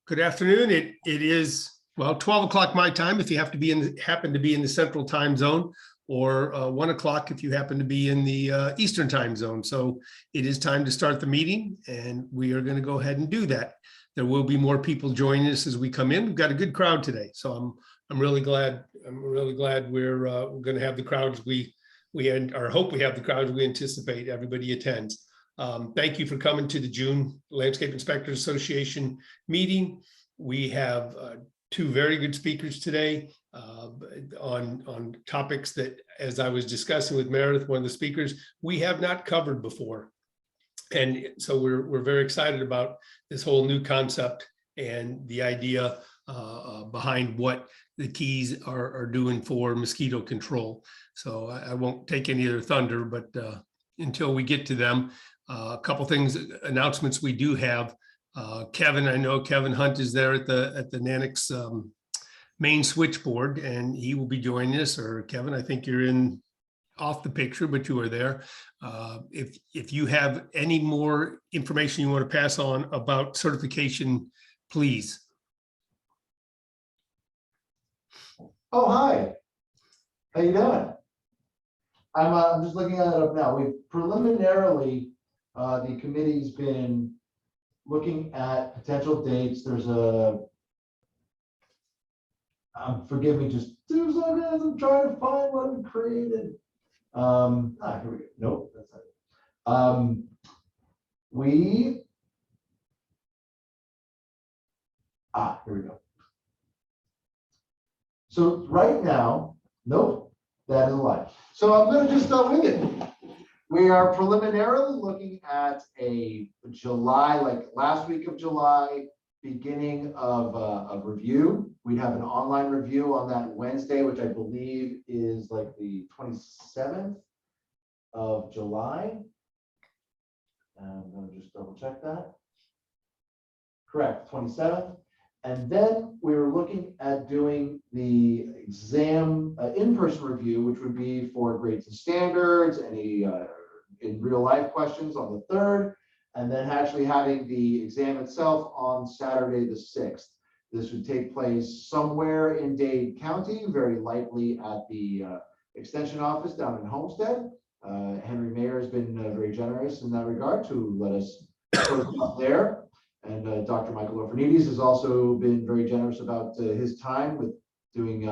Good afternoon. It is, well, 12 o'clock my time if you have to be happen to be in the central time zone, or 1 o'clock if you happen to be in the Eastern time zone. So it is time to start the meeting, and we are going to go ahead and do that. There will be more people joining us as we come in. We've got a good crowd today, so I'm really glad. I'm really glad we're going to have the crowds we hope we have the crowds we anticipate. Everybody attends. Thank you for coming to the June Landscape Inspectors Association meeting. We have two very good speakers today on topics that, as I was discussing with Meredith, one of the speakers, we have not covered before. And so we're very excited about this whole new concept and the idea behind what the keys are doing for mosquito control. So I won't take any of their thunder, but until we get to them, a couple things, announcements we do have. Kevin, I know Kevin Hunt is there at the Nanix main switchboard, and he will be joining us. Or Kevin, I think you're in off the picture, but you are there. If you have any more information you want to pass on about certification, please. Oh, hi. How you doing? I'm just looking at it up now. We've preliminarily, the committee's been looking at potential dates. There's a, forgive me, just 2 seconds. I'm trying to find what we created. Here we go. Nope, that's not it. Here we go. So right now, nope, that is a lie. So I'm going to just wing it. We are preliminarily looking at a July, like last week of July, beginning of review. We'd have an online review on that Wednesday, which I believe is like the 27th of July. I'm going to just double check that. Correct, 27th. And then we were looking at doing the exam in-person review, which would be for grades and standards, any in real life questions on the 3rd, and then actually having the exam itself on Saturday the 6th. This would take place somewhere in Dade County, very likely at the extension office down in Homestead. Henry Mayer has been very generous in that regard to let us post up there. And Dr. Michael Orphanides has also been very generous about his time with doing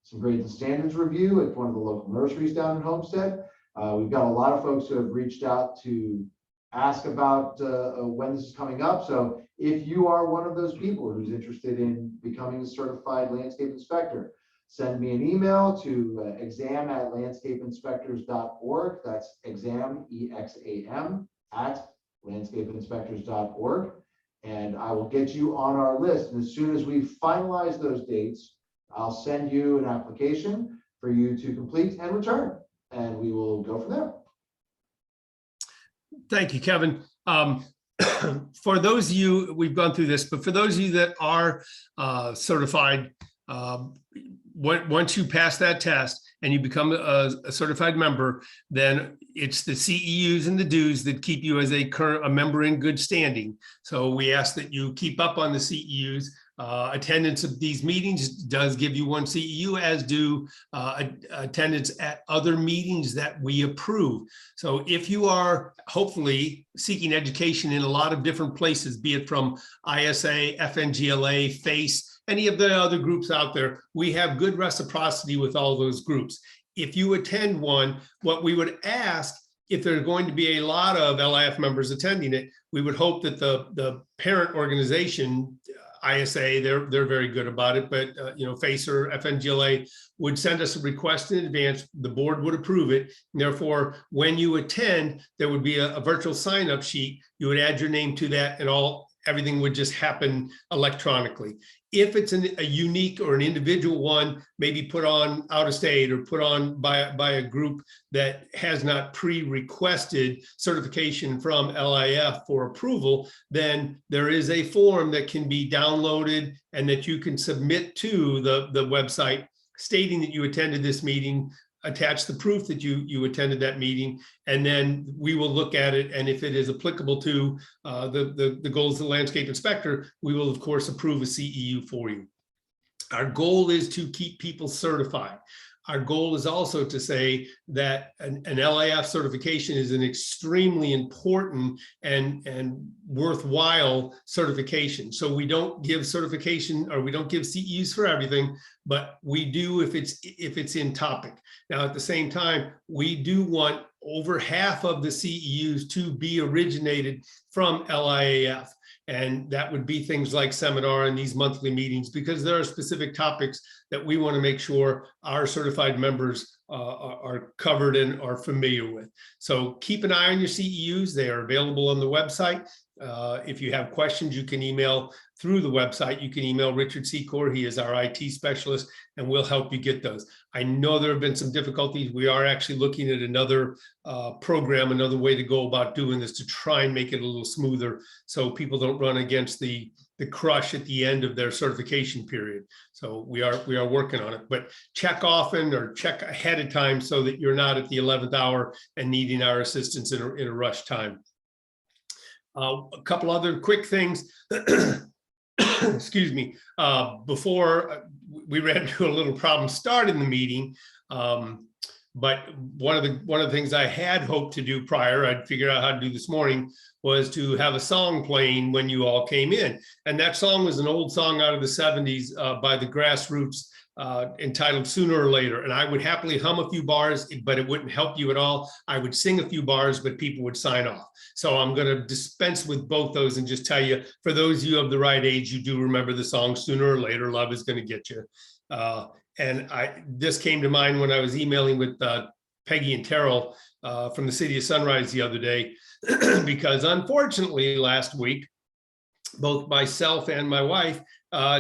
some grades and standards review at one of the local nurseries down in Homestead. We've got a lot of folks who have reached out to ask about when this is coming up. So if you are one of those people who's interested in becoming a certified landscape inspector, send me an email to exam@landscapeinspectors.org. That's exam, EXAM, @landscapeinspectors.org. And I will get you on our list. And as soon as we finalize those dates, I'll send you an application for you to complete and return. And we will go from there. Thank you, Kevin. For those of you, we've gone through this, but for those of you that are certified, once you pass that test and you become a certified member, then it's the CEUs and the dues that keep you as a member in good standing. So we ask that you keep up on the CEUs. Attendance of these meetings does give you 1 CEU, as do attendance at other meetings that we approve. So if you are hopefully seeking education in a lot of different places, be it from ISA, FNGLA, FACE, any of the other groups out there, we have good reciprocity with all those groups. If you attend one, what we would ask, if there are going to be a lot of LIAF members attending it, we would hope that the parent organization, ISA, they're very good about it, but FACE or FNGLA would send us a request in advance. The board would approve it. And therefore, when you attend, there would be a virtual sign-up sheet. You would add your name to that, and everything would just happen electronically. If it's a unique or an individual one, maybe put on out of state or put on by a group that has not pre-requested certification from LIAF for approval, then there is a form that can be downloaded and that you can submit to the website stating that you attended this meeting, attach the proof that you attended that meeting, and then we will look at it. And if it is applicable to the goals of the landscape inspector, we will of course approve a CEU for you. Our goal is to keep people certified. Our goal is also to say that an LIAF certification is an extremely important and worthwhile certification. So we don't give certification, or we don't give CEUs for everything, but we do if it's in topic. Now, at the same time, we do want over half of the CEUs to be originated from LIAF. And that would be things like seminar and these monthly meetings, because there are specific topics that we want to make sure our certified members are covered and are familiar with. So keep an eye on your CEUs. They are available on the website. If you have questions, you can email through the website. You can email Richard Secor. He is our IT specialist, and we'll help you get those. I know there have been some difficulties. We are actually looking at another program, another way to go about doing this to try and make it a little smoother so people don't run against the crush at the end of their certification period. So we are working on it, but check often or check ahead of time so that you're not at the 11th hour and needing our assistance in a rush time. A couple other quick things. Excuse me. Before we ran into a little problem starting the meeting, but one of the things I had hoped to do prior, I'd figured out how to do this morning, was to have a song playing when you all came in. And that song was an old song out of the 70s by the Grassroots, entitled Sooner or Later. And I would happily hum a few bars, but it wouldn't help you at all. I would sing a few bars, but people would sign off. So I'm going to dispense with both those and just tell you, for those of you of the right age, you do remember the song Sooner or Later, Love is Going to Get You. And this came to mind when I was emailing with Peggy and Terrell from the City of Sunrise the other day, because unfortunately last week, both myself and my wife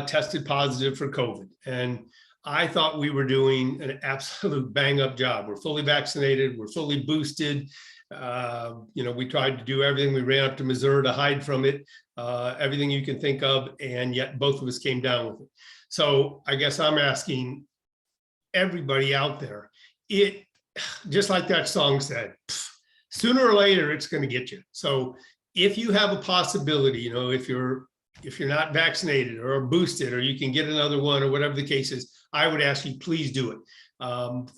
tested positive for COVID. And I thought we were doing an absolute bang up job. We're fully vaccinated, we're fully boosted. We tried to do everything. We ran up to Missouri to hide from it, everything you can think of, and yet both of us came down with it. So I guess I'm asking everybody out there, just like that song said, sooner or later, it's going to get you. So if you have a possibility, if you're not vaccinated or boosted, or you can get another one, or whatever the case is, I would ask you, please do it.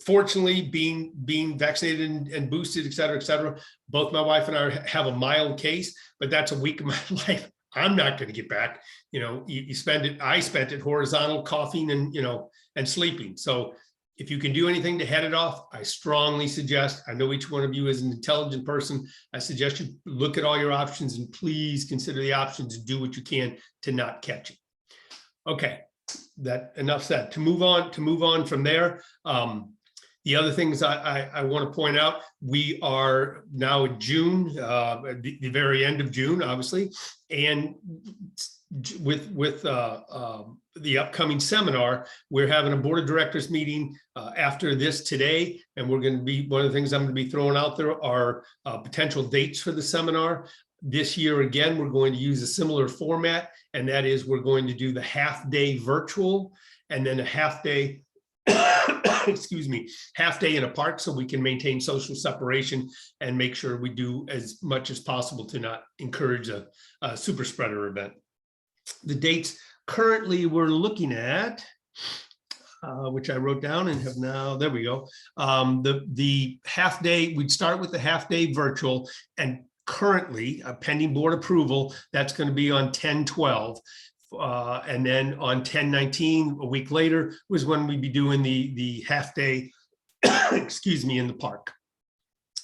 Fortunately, being vaccinated and boosted, et cetera, both my wife and I have a mild case, but that's a week of my life I'm not going to get back. I spent it horizontal, coughing and sleeping. So if you can do anything to head it off, I strongly suggest, I know each one of you is an intelligent person, I suggest you look at all your options and please consider the options and do what you can to not catch it. Okay, enough said. To move on from there, the other things I want to point out, we are now in June, the very end of June, obviously, and with the upcoming seminar, we're having a board of directors meeting after this today, and we're going to be, one of the things I'm going to be throwing out there are potential dates for the seminar. This year, again, we're going to use a similar format, and that is we're going to do the half-day virtual and then a half-day excuse me, half day in a park, so we can maintain social separation and make sure we do as much as possible to not encourage a super spreader event. The dates currently we're looking at, which I wrote down and have now, there we go. The half day, we'd start with the half day virtual, and currently pending board approval, that's going to be on 10/12. And then on 10/19, a week later, was when we'd be doing the half day, excuse me, in the park.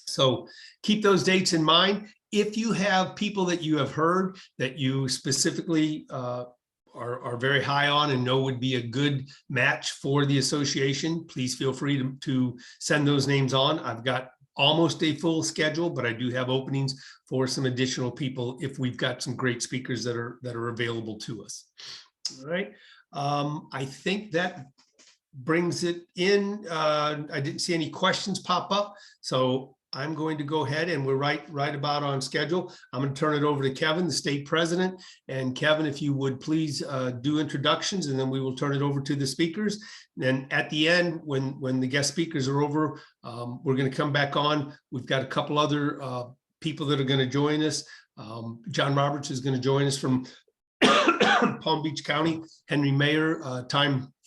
So keep those dates in mind. If you have people that you have heard that you specifically are very high on and know would be a good match for the association, please feel free to send those names on. I've got almost a full schedule, but I do have openings for some additional people if we've got some great speakers that are available to us. All right. I think that brings it in. I didn't see any questions pop up. So I'm going to go ahead, and we're right about on schedule. I'm going to turn it over to Kevin, the state president. And Kevin, if you would please do introductions, and then we will turn it over to the speakers. Then at the end, when the guest speakers are over, we're going to come back on. We've got a couple other people that are going to join us. John Roberts is going to join us from Palm Beach County. Henry Mayer,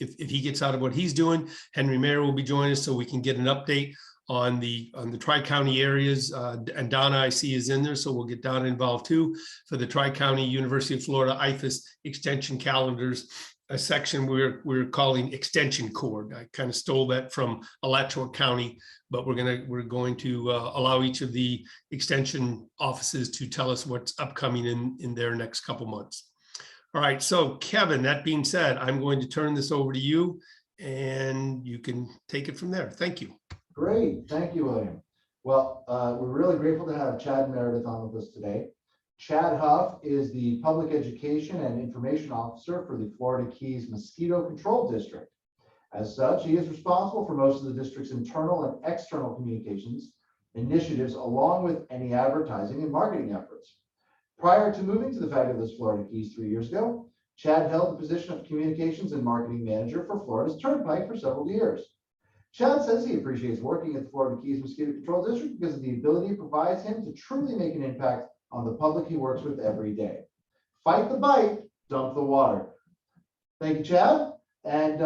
if he gets out of what he's doing, Henry Mayer will be joining us so we can get an update on the Tri-County areas, and Donna, I see, is in there, so we'll get Donna involved too for the Tri-County University of Florida IFAS extension calendars, a section we're calling extension cord. I kind of stole that from Alachua County, but we're going to allow each of the extension offices to tell us what's upcoming in their next couple months. All right, so Kevin, that being said, I'm going to turn this over to you, and you can take it from there. Thank you. Great, thank you, William. Well, we're really grateful to have Chad Meredith on with us today. Chad Huff is the Public Education and Information Officer for the Florida Keys Mosquito Control District. As such, he is responsible for most of the district's internal and external communications initiatives, along with any advertising and marketing efforts. Prior to moving to the fabulous Florida Keys 3 years ago, Chad held the position of Communications and Marketing Manager for Florida's Turnpike for several years. Chad says he appreciates working at the Florida Keys Mosquito Control District because of the ability it provides him to truly make an impact on the public he works with every day. Fight the bite, dump the water. Thank you, Chad. And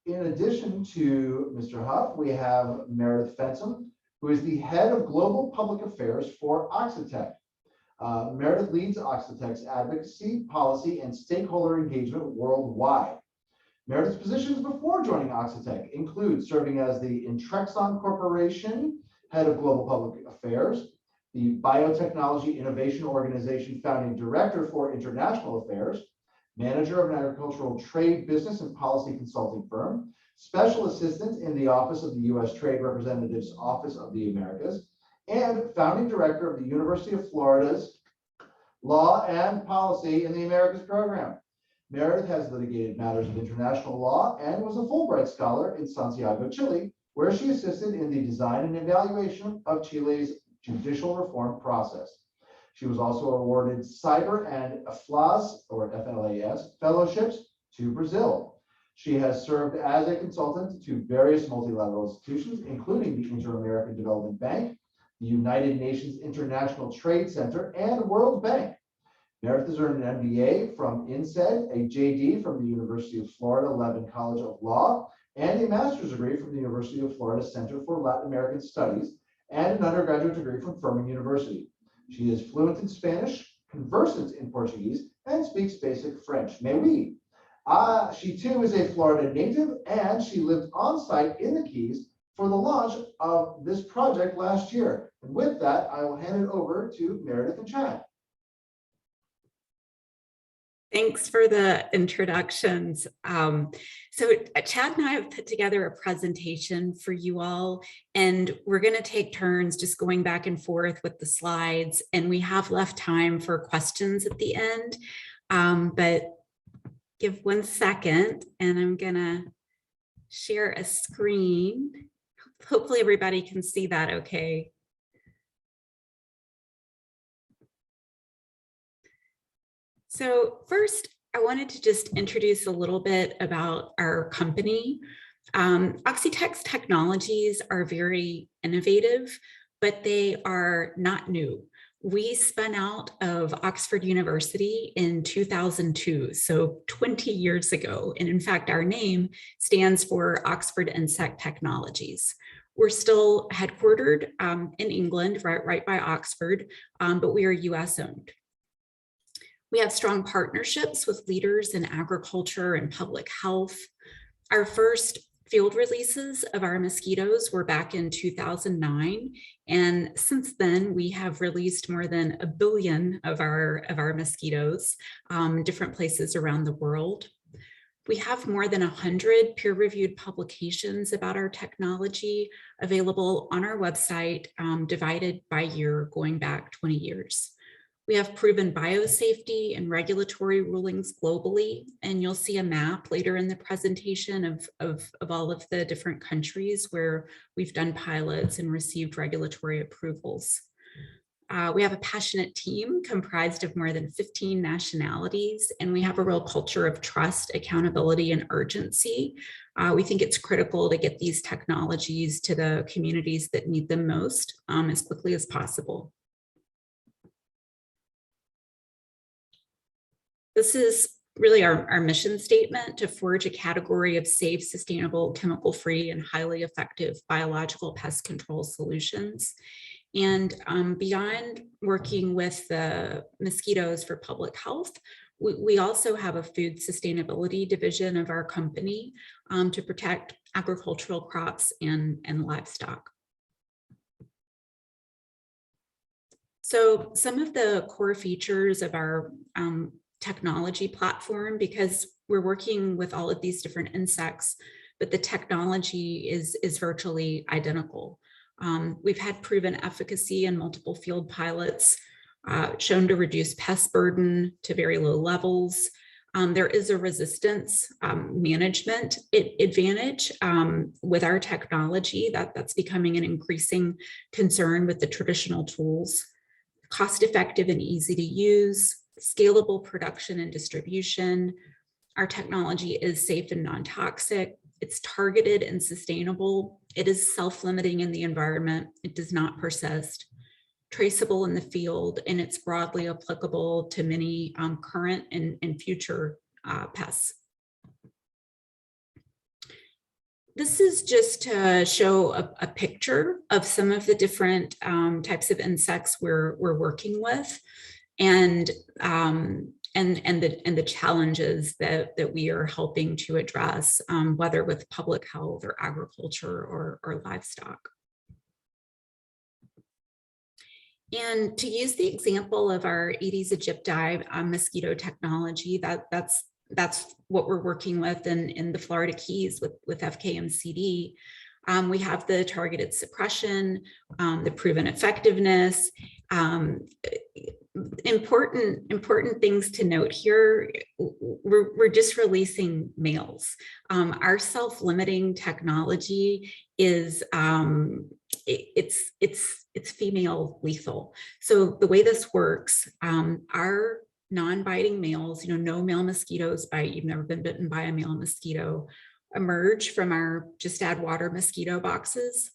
in addition to Mr. Huff, we have Meredith Fensom, who is the head of Global Public Affairs for Oxitec. Meredith leads Oxitec's advocacy, policy, and stakeholder engagement worldwide. Meredith's positions before joining Oxitec include serving as the Intrexon Corporation head of Global Public Affairs, the Biotechnology Innovation Organization founding director for International Affairs, manager of an agricultural trade business and policy consulting firm, special assistant in the Office of the U.S. Trade Representative's Office of the Americas, and founding director of the University of Florida's Law and Policy in the Americas program. Meredith has litigated matters of international law and was a Fulbright Scholar in Santiago, Chile, where she assisted in the design and evaluation of Chile's judicial reform process. She was also awarded Cyber and FLAS, or FLAS, fellowships to Brazil. She has served as a consultant to various multilateral institutions, including the Inter-American Development Bank, the United Nations International Trade Center, and World Bank. Meredith has earned an MBA from INSEAD, a JD from the University of Florida Levin College of Law, and a master's degree from the University of Florida Center for Latin American Studies, and an undergraduate degree from Furman University. She is fluent in Spanish, conversant in Portuguese, and speaks basic French. Mais oui. She too is a Florida native, and she lived on site in the Keys for the launch of this project last year. And with that, I will hand it over to Meredith and Chad. Thanks for the introductions. So Chad and I have put together a presentation for you all, and we're going to take turns just going back and forth with the slides, and we have left time for questions at the end. But give 1 second, and I'm going to share a screen. Hopefully everybody can see that okay. So first, I wanted to just introduce a little bit about our company. Oxitec's technologies are very innovative, but they are not new. We spun out of Oxford University in 2002, so 20 years ago. And in fact, our name stands for Oxford Insect Technologies. We're still headquartered in England, right by Oxford, but we are US owned. We have strong partnerships with leaders in agriculture and public health. Our first field releases of our mosquitoes were back in 2009. And since then, we have released more than 1 billion of our mosquitoes, different places around the world. We have more than 100 peer-reviewed publications about our technology available on our website, divided by year going back 20 years. We have proven biosafety and regulatory rulings globally, and you'll see a map later in the presentation of all of the different countries where we've done pilots and received regulatory approvals. We have a passionate team comprised of more than 15 nationalities, and we have a real culture of trust, accountability, and urgency. We think it's critical to get these technologies to the communities that need them most as quickly as possible. This is really our mission statement: to forge a category of safe, sustainable, chemical-free, and highly effective biological pest control solutions. And beyond working with the mosquitoes for public health, we also have a food sustainability division of our company to protect agricultural crops and livestock. So some of the core features of our technology platform, because we're working with all of these different insects, but the technology is virtually identical. We've had proven efficacy in multiple field pilots, shown to reduce pest burden to very low levels. There is a resistance management advantage with our technology that's becoming an increasing concern with the traditional tools. Cost-effective and easy to use, scalable production and distribution. Our technology is safe and non-toxic. It's targeted and sustainable. It is self-limiting in the environment. It does not persist. Traceable in the field, and it's broadly applicable to many current and future pests. This is just to show a picture of some of the different types of insects we're working with, and the challenges that we are helping to address, whether with public health or agriculture or livestock. And to use the example of our Aedes aegypti mosquito technology, that's what we're working with in the Florida Keys with FKMCD. We have the targeted suppression, the proven effectiveness. Important things to note here: we're just releasing males. Our self-limiting technology is it's female lethal. So the way this works, our non-biting males, no male mosquitoes bite. You've never been bitten by a male mosquito. Emerge from our just add water mosquito boxes,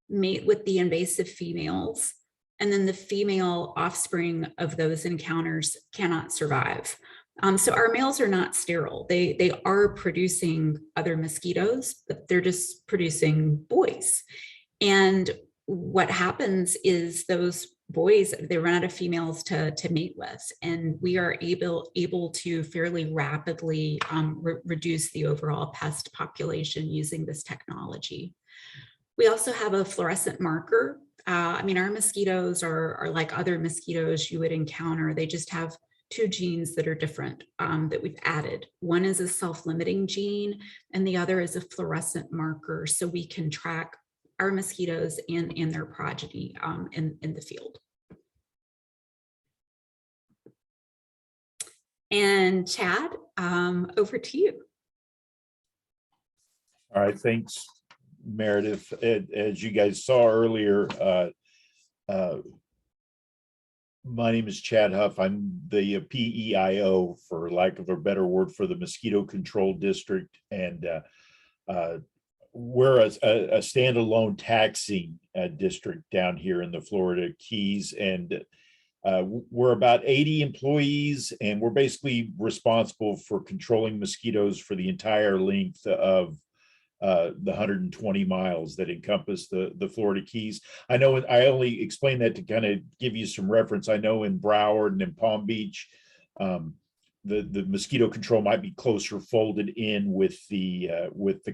mate with the invasive females, and then the female offspring of those encounters cannot survive. So our males are not sterile. They are producing other mosquitoes, but they're just producing boys. And what happens is those boys, they run out of females to mate with, and we are able to fairly rapidly reduce the overall pest population using this technology. We also have a fluorescent marker. Our mosquitoes are like other mosquitoes you would encounter. They just have two genes that are different that we've added. One is a self-limiting gene, and the other is a fluorescent marker, so we can track our mosquitoes and their progeny in the field. And Chad, over to you. All right, thanks, Meredith. As you guys saw earlier, my name is Chad Huff. I'm the PEIO, for lack of a better word, for the Mosquito Control District, and we're a standalone taxing district down here in the Florida Keys, and we're about 80 employees, and we're basically responsible for controlling mosquitoes for the entire length of the 120 miles that encompass the Florida Keys. I know I only explained that to kind of give you some reference. I know in Broward and in Palm Beach, the mosquito control might be closer folded in with the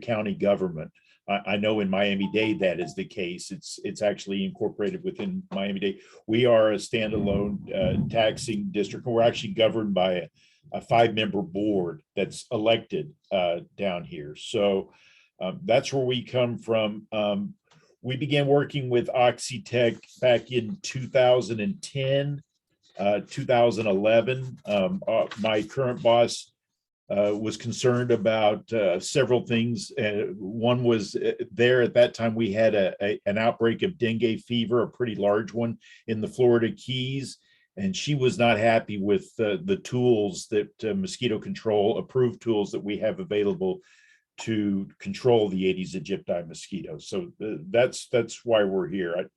county government. I know in Miami-Dade that is the case. It's actually incorporated within Miami-Dade. We are a standalone taxing district, and we're actually governed by a 5-member board that's elected down here. So that's where we come from. We began working with OxyTec back in 2010. 2011. My current boss was concerned about several things. One was there at that time, we had an outbreak of dengue fever, a pretty large one in the Florida Keys. And she was not happy with the tools that mosquito control, approved tools that we have available to control the Aedes aegypti mosquito. So that's why we're here.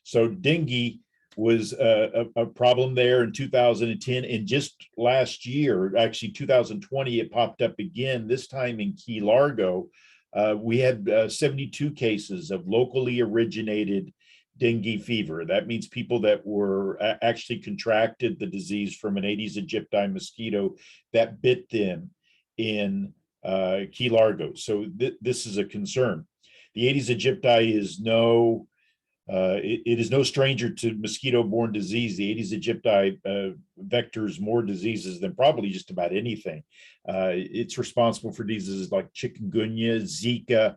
So dengue was a problem there in 2010, and just last year, actually 2020, it popped up again, this time in Key Largo. We had 72 cases of locally originated dengue fever. That means people that were actually contracted the disease from an Aedes aegypti mosquito that bit them in Key Largo. So this is a concern. The Aedes aegypti is it is no stranger to mosquito-borne disease. The Aedes aegypti vectors more diseases than probably just about anything. It's responsible for diseases like chikungunya, Zika,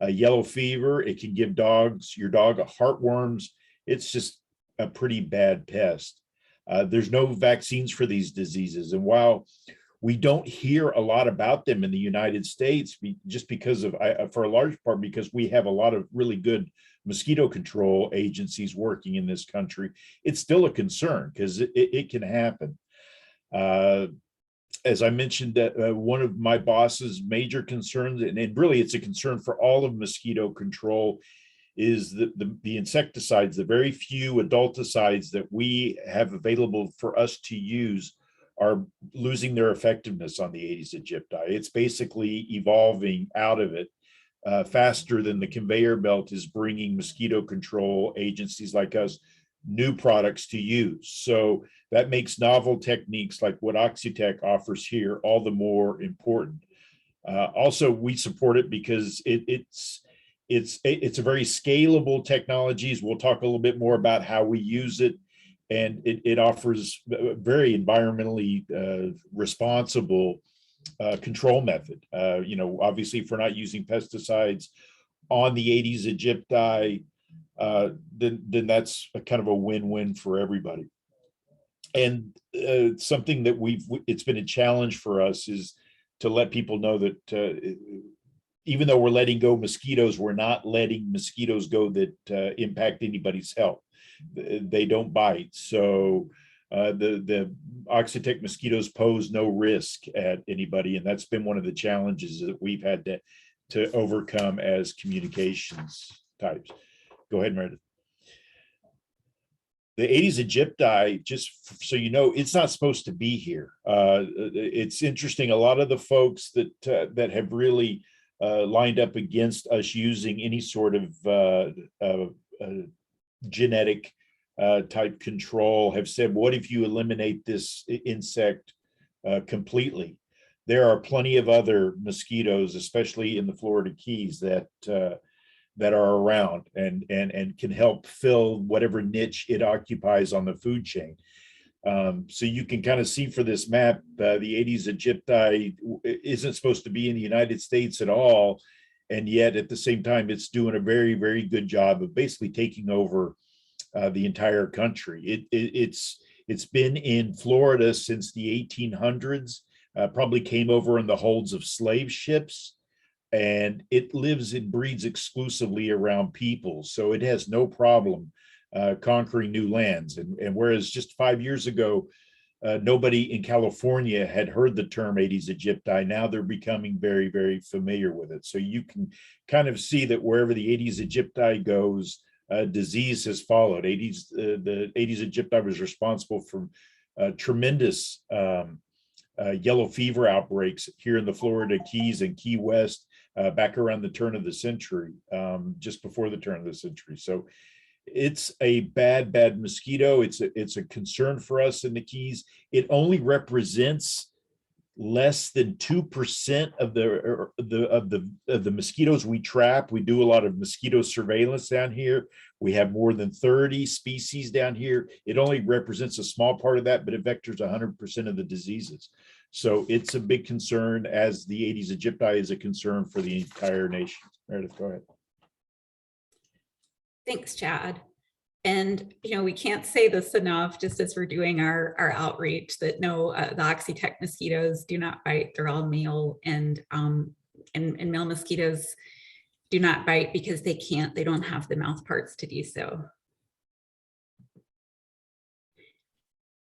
yellow fever. It can give your dog heartworms. It's just a pretty bad pest. There's no vaccines for these diseases. And while we don't hear a lot about them in the United States, just because for a large part, because we have a lot of really good mosquito control agencies working in this country, it's still a concern because it can happen. As I mentioned, one of my boss's major concerns, and really it's a concern for all of mosquito control, is the insecticides, the very few adulticides that we have available for us to use are losing their effectiveness on the Aedes aegypti. It's basically evolving out of it faster than the conveyor belt is bringing mosquito control agencies like us new products to use. So that makes novel techniques like what Oxitec offers here all the more important. Also, we support it because it's a very scalable technologies. We'll talk a little bit more about how we use it, and it offers a very environmentally responsible control method. Obviously, if we're not using pesticides on the Aedes aegypti, then that's a kind of a win-win for everybody. And something that it's been a challenge for us is to let people know that even though we're letting go mosquitoes, we're not letting mosquitoes go that impact anybody's health. They don't bite. So the Oxitec mosquitoes pose no risk at anybody. And that's been one of the challenges that we've had to overcome as communications types. Go ahead, Meredith. The Aedes aegypti, just so you know, it's not supposed to be here. It's interesting. A lot of the folks that have really lined up against us using any sort of genetic type control have said, what if you eliminate this insect completely? There are plenty of other mosquitoes, especially in the Florida Keys, that are around and can help fill whatever niche it occupies on the food chain. So you can kind of see for this map, the Aedes aegypti isn't supposed to be in the United States at all. And yet at the same time, it's doing a very, very good job of basically taking over the entire country. It's been in Florida since the 1800s, probably came over in the holds of slave ships. And it lives and breeds exclusively around people. So it has no problem conquering new lands. And whereas just 5 years ago, nobody in California had heard the term Aedes aegypti, now they're becoming very, very familiar with it. So you can kind of see that wherever the Aedes aegypti goes, disease has followed. The Aedes aegypti was responsible for tremendous yellow fever outbreaks here in the Florida Keys and Key West back around the turn of the century, just before the turn of the century. So it's a bad mosquito. It's a concern for us in the Keys. It only represents less than 2% of the mosquitoes we trap. We do a lot of mosquito surveillance down here. We have more than 30 species down here. It only represents a small part of that, but it vectors 100% of the diseases. So it's a big concern, as the Aedes aegypti is a concern for the entire nation. Meredith, go ahead. Thanks, Chad. And, we can't say this enough, just as we're doing our outreach, that no, the Oxitec mosquitoes do not bite. They're all male, and male mosquitoes do not bite because they don't have the mouth parts to do so.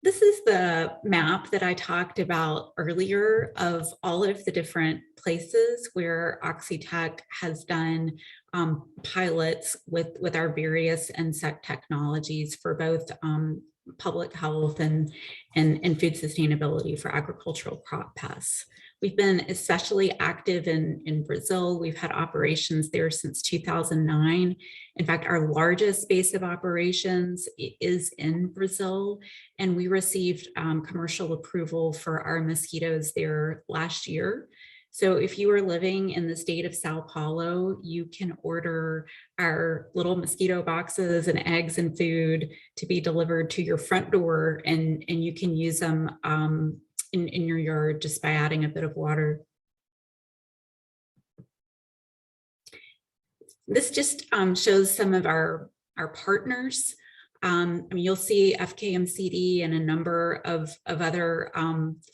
This is the map that I talked about earlier of all of the different places where Oxitec has done pilots with our various insect technologies for both public health and food sustainability for agricultural crop pests. We've been especially active in Brazil. We've had operations there since 2009. In fact, our largest base of operations is in Brazil, and we received commercial approval for our mosquitoes there last year. So if you are living in the state of Sao Paulo, you can order our little mosquito boxes and eggs and food to be delivered to your front door, and you can use them in your yard just by adding a bit of water. This just shows some of our partners. I mean, you'll see FKMCD and a number of other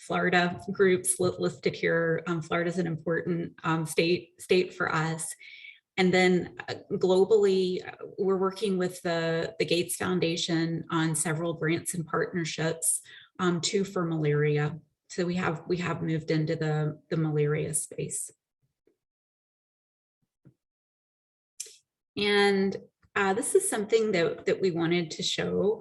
Florida groups listed here. Florida is an important state for us. And then globally, we're working with the Gates Foundation on several grants and partnerships, two for malaria. So we have moved into the malaria space. And this is something that we wanted to show.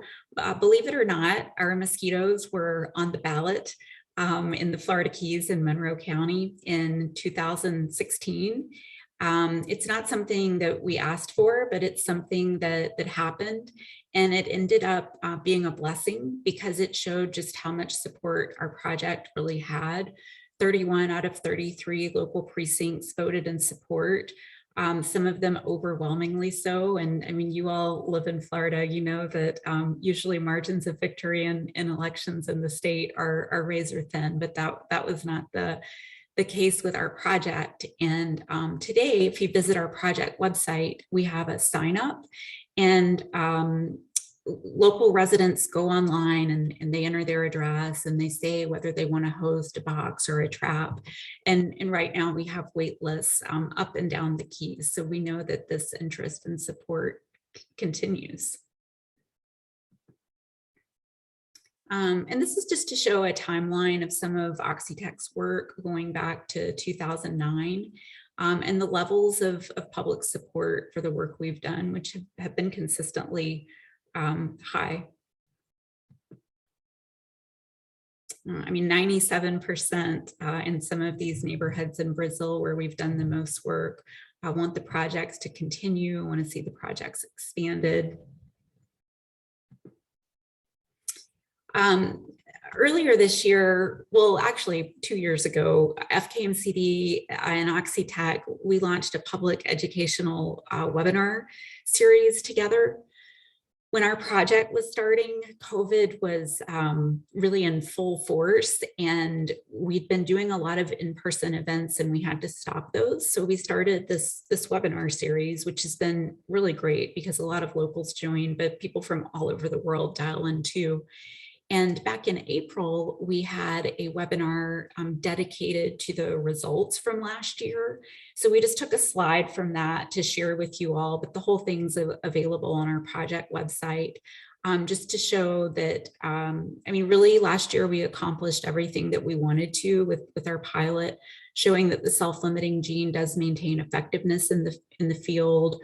Believe it or not, our mosquitoes were on the ballot in the Florida Keys in Monroe County in 2016. It's not something that we asked for, but it's something that happened. And it ended up being a blessing because it showed just how much support our project really had. 31 out of 33 local precincts voted in support. Some of them overwhelmingly so. And I mean, you all live in Florida, you know that usually margins of victory in elections in the state are razor thin, but that was not the case with our project. And today, if you visit our project website, we have a sign up, and local residents go online and they enter their address and they say whether they want to host a box or a trap. And right now we have wait lists up and down the Keys. So we know that this interest and support continues. And this is just to show a timeline of some of Oxitec's work going back to 2009 and the levels of public support for the work we've done, which have been consistently high. I mean, 97% in some of these neighborhoods in Brazil where we've done the most work want the projects to continue, want to see the projects expanded. Earlier this year, well, actually 2 years ago, FKMCD and Oxitec, we launched a public educational webinar series together. When our project was starting, COVID was really in full force, and we'd been doing a lot of in-person events and we had to stop those. So we started this webinar series, which has been really great because a lot of locals join, but people from all over the world dial in too. And back in April, we had a webinar dedicated to the results from last year. So we just took a slide from that to share with you all, but the whole thing's available on our project website, just to show that, I mean, really last year we accomplished everything that we wanted to with our pilot, showing that the self-limiting gene does maintain effectiveness in the field.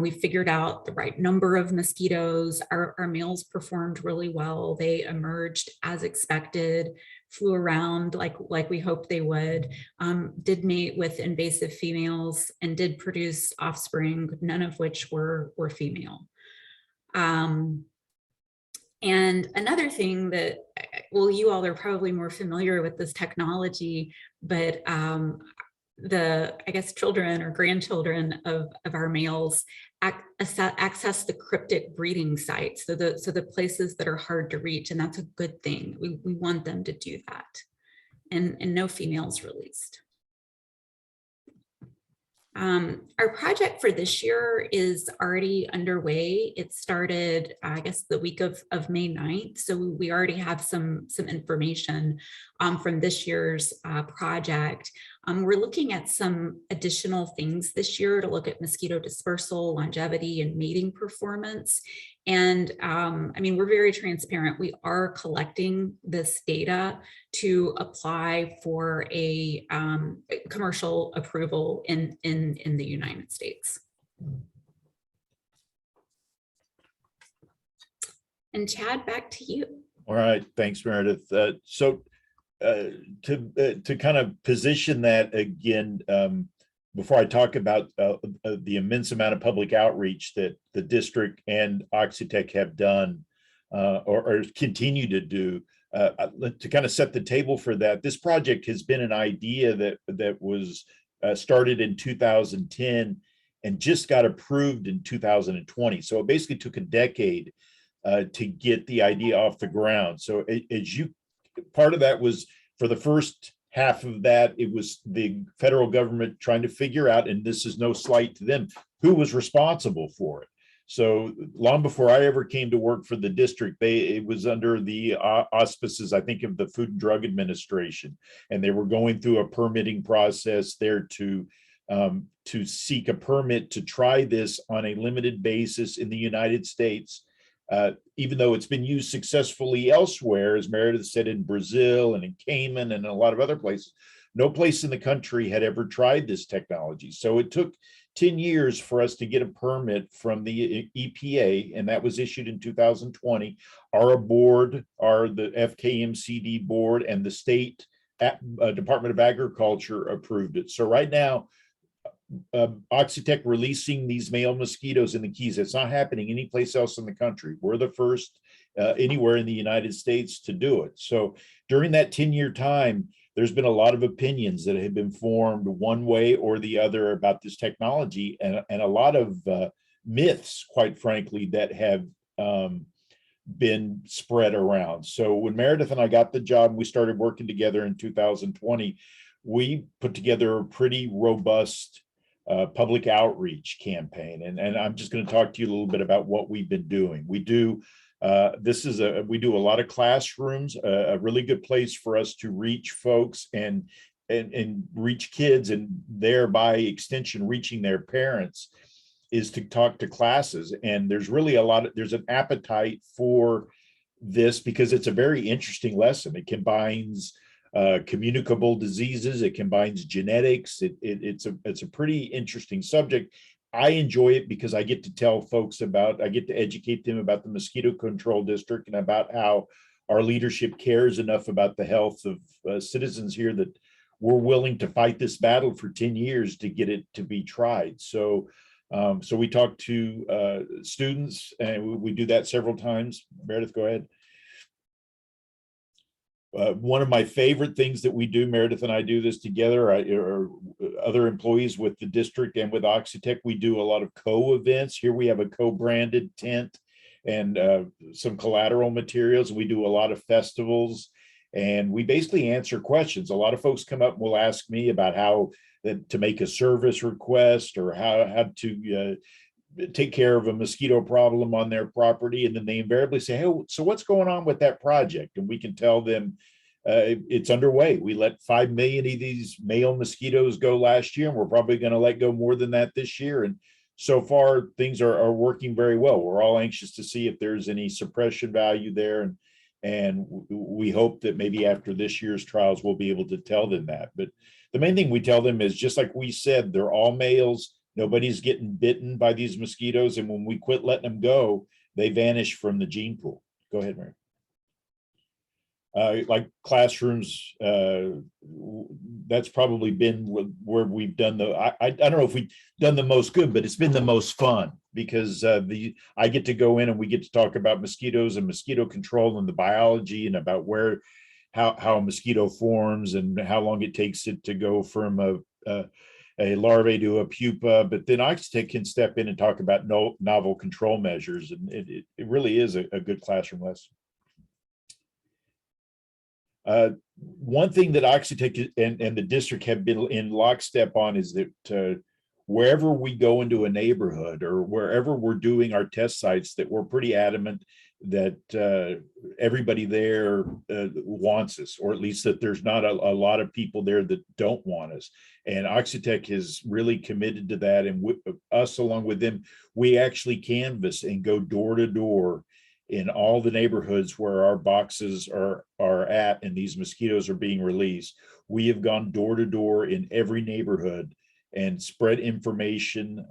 We figured out the right number of mosquitoes. Our males performed really well. They emerged as expected, flew around like we hoped they would, did mate with invasive females, and did produce offspring, none of which were female. And another thing that, well, you all are probably more familiar with this technology, but I guess children or grandchildren of our males access the cryptic breeding sites, so the places that are hard to reach, and that's a good thing. We want them to do that, and no females released. Our project for this year is already underway. It started, I guess, the week of May 9th. So we already have some information from this year's project. We're looking at some additional things this year to look at mosquito dispersal, longevity, and mating performance. And I mean, we're very transparent. We are collecting this data to apply for a commercial approval in the United States. And Chad, back to you. All right, thanks, Meredith. To kind of position that again, before I talk about the immense amount of public outreach that the district and Oxitec have done or continue to do, to kind of set the table for that, this project has been an idea that was started in 2010 and just got approved in 2020. So it basically took a decade to get the idea off the ground. So part of that was, for the first half of that, it was the federal government trying to figure out, and this is no slight to them, who was responsible for it. So long before I ever came to work for the district, it was under the auspices, I think, of the Food and Drug Administration, and they were going through a permitting process there to seek a permit to try this on a limited basis in the United States. Even though it's been used successfully elsewhere, as Meredith said, in Brazil and in Cayman and a lot of other places, no place in the country had ever tried this technology. So it took 10 years for us to get a permit from the EPA, and that was issued in 2020. Our board, the FKMCD board, and the state Department of Agriculture approved it. So right now, Oxitec releasing these male mosquitoes in the Keys. It's not happening anyplace else in the country. We're the first anywhere in the United States to do it. So during that 10-year time, there's been a lot of opinions that have been formed one way or the other about this technology, and a lot of myths, quite frankly, that have been spread around. So when Meredith and I got the job, we started working together in 2020, we put together a pretty robust public outreach campaign. And I'm just going to talk to you a little bit about what we've been doing. We do we do a lot of classrooms, a really good place for us to reach folks and reach kids, and thereby extension reaching their parents, is to talk to classes. And there's really there's an appetite for this because it's a very interesting lesson. It combines communicable diseases, it combines genetics. It's a pretty interesting subject. I enjoy it because I get to tell folks I get to educate them about the mosquito control district and about how our leadership cares enough about the health of citizens here that we're willing to fight this battle for 10 years to get it to be tried. So we talk to students, and we do that several times. Meredith, go ahead. One of my favorite things that we do, Meredith and I do this together, or other employees with the district and with Oxitec, we do a lot of co-events. Here we have a co-branded tent and some collateral materials. We do a lot of festivals, and we basically answer questions. A lot of folks come up and will ask me about how to make a service request, or how to take care of a mosquito problem on their property. And then they invariably say, hey, so what's going on with that project? And we can tell them it's underway. We let 5 million of these male mosquitoes go last year, and we're probably going to let go more than that this year. And so far, things are working very well. We're all anxious to see if there's any suppression value there. And we hope that maybe after this year's trials, we'll be able to tell them that. But the main thing we tell them is, just like we said, they're all males. Nobody's getting bitten by these mosquitoes. And when we quit letting them go, they vanish from the gene pool. Go ahead, Mary. Like classrooms, that's probably been where we've done I don't know if we've done the most good, but it's been the most fun, because I get to go in and we get to talk about mosquitoes and mosquito control and the biology, and about how a mosquito forms and how long it takes it to go from a larvae to a pupa. But then Oxitec can step in and talk about novel control measures, and it really is a good classroom lesson. One thing that Oxitec and the district have been in lockstep on is that wherever we go into a neighborhood or wherever we're doing our test sites, that we're pretty adamant that everybody there wants us, or at least that there's not a lot of people there that don't want us. And Oxitec is really committed to that. And us, along with them, we actually canvass and go door to door in all the neighborhoods where our boxes are at and these mosquitoes are being released. We have gone door to door in every neighborhood and spread information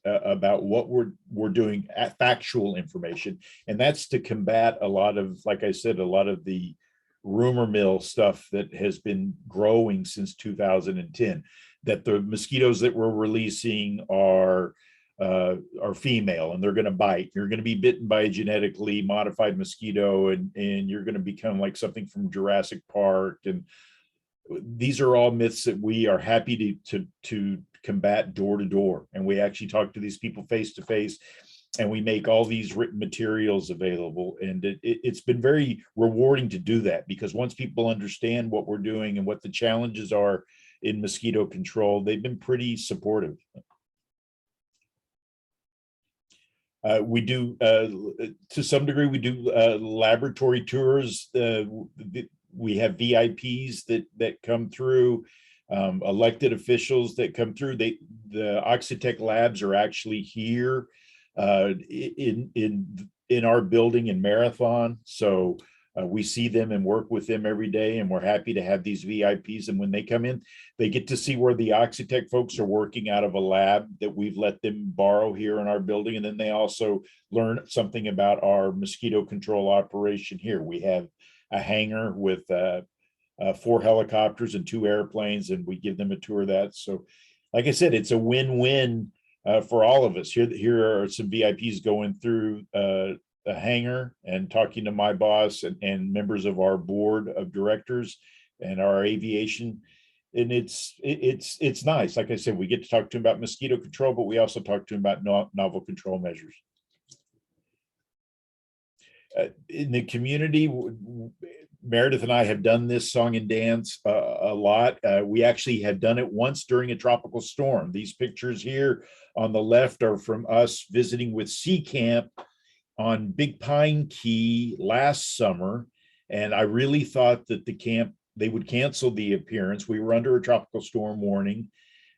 about what we're doing, factual information. And that's to combat a lot of, like I said, a lot of the rumor mill stuff that has been growing since 2010, that the mosquitoes that we're releasing are female and they're going to bite. You're going to be bitten by a genetically modified mosquito, and you're going to become like something from Jurassic Park. And these are all myths that we are happy to combat door to door. And we actually talk to these people face to face, and we make all these written materials available. And it's been very rewarding to do that, because once people understand what we're doing and what the challenges are in mosquito control, they've been pretty supportive. We do, to some degree, we do laboratory tours. We have VIPs that come through, elected officials that come through. The Oxitec labs are actually here in our building in Marathon. So we see them and work with them every day, and we're happy to have these VIPs. And when they come in, they get to see where the Oxitec folks are working out of a lab that we've let them borrow here in our building. And then they also learn something about our mosquito control operation here. We have a hangar with 4 helicopters and 2 airplanes, and we give them a tour of that. So like I said, it's a win-win for all of us. Here are some VIPs going through a hangar and talking to my boss and members of our board of directors and our aviation. And it's nice. Like I said, we get to talk to them about mosquito control, but we also talk to them about novel control measures. In the community, Meredith and I have done this song and dance a lot. We actually had done it once during a tropical storm. These pictures here on the left are from us visiting with Sea Camp on Big Pine Key last summer. And I really thought that the camp, they would cancel the appearance. We were under a tropical storm warning,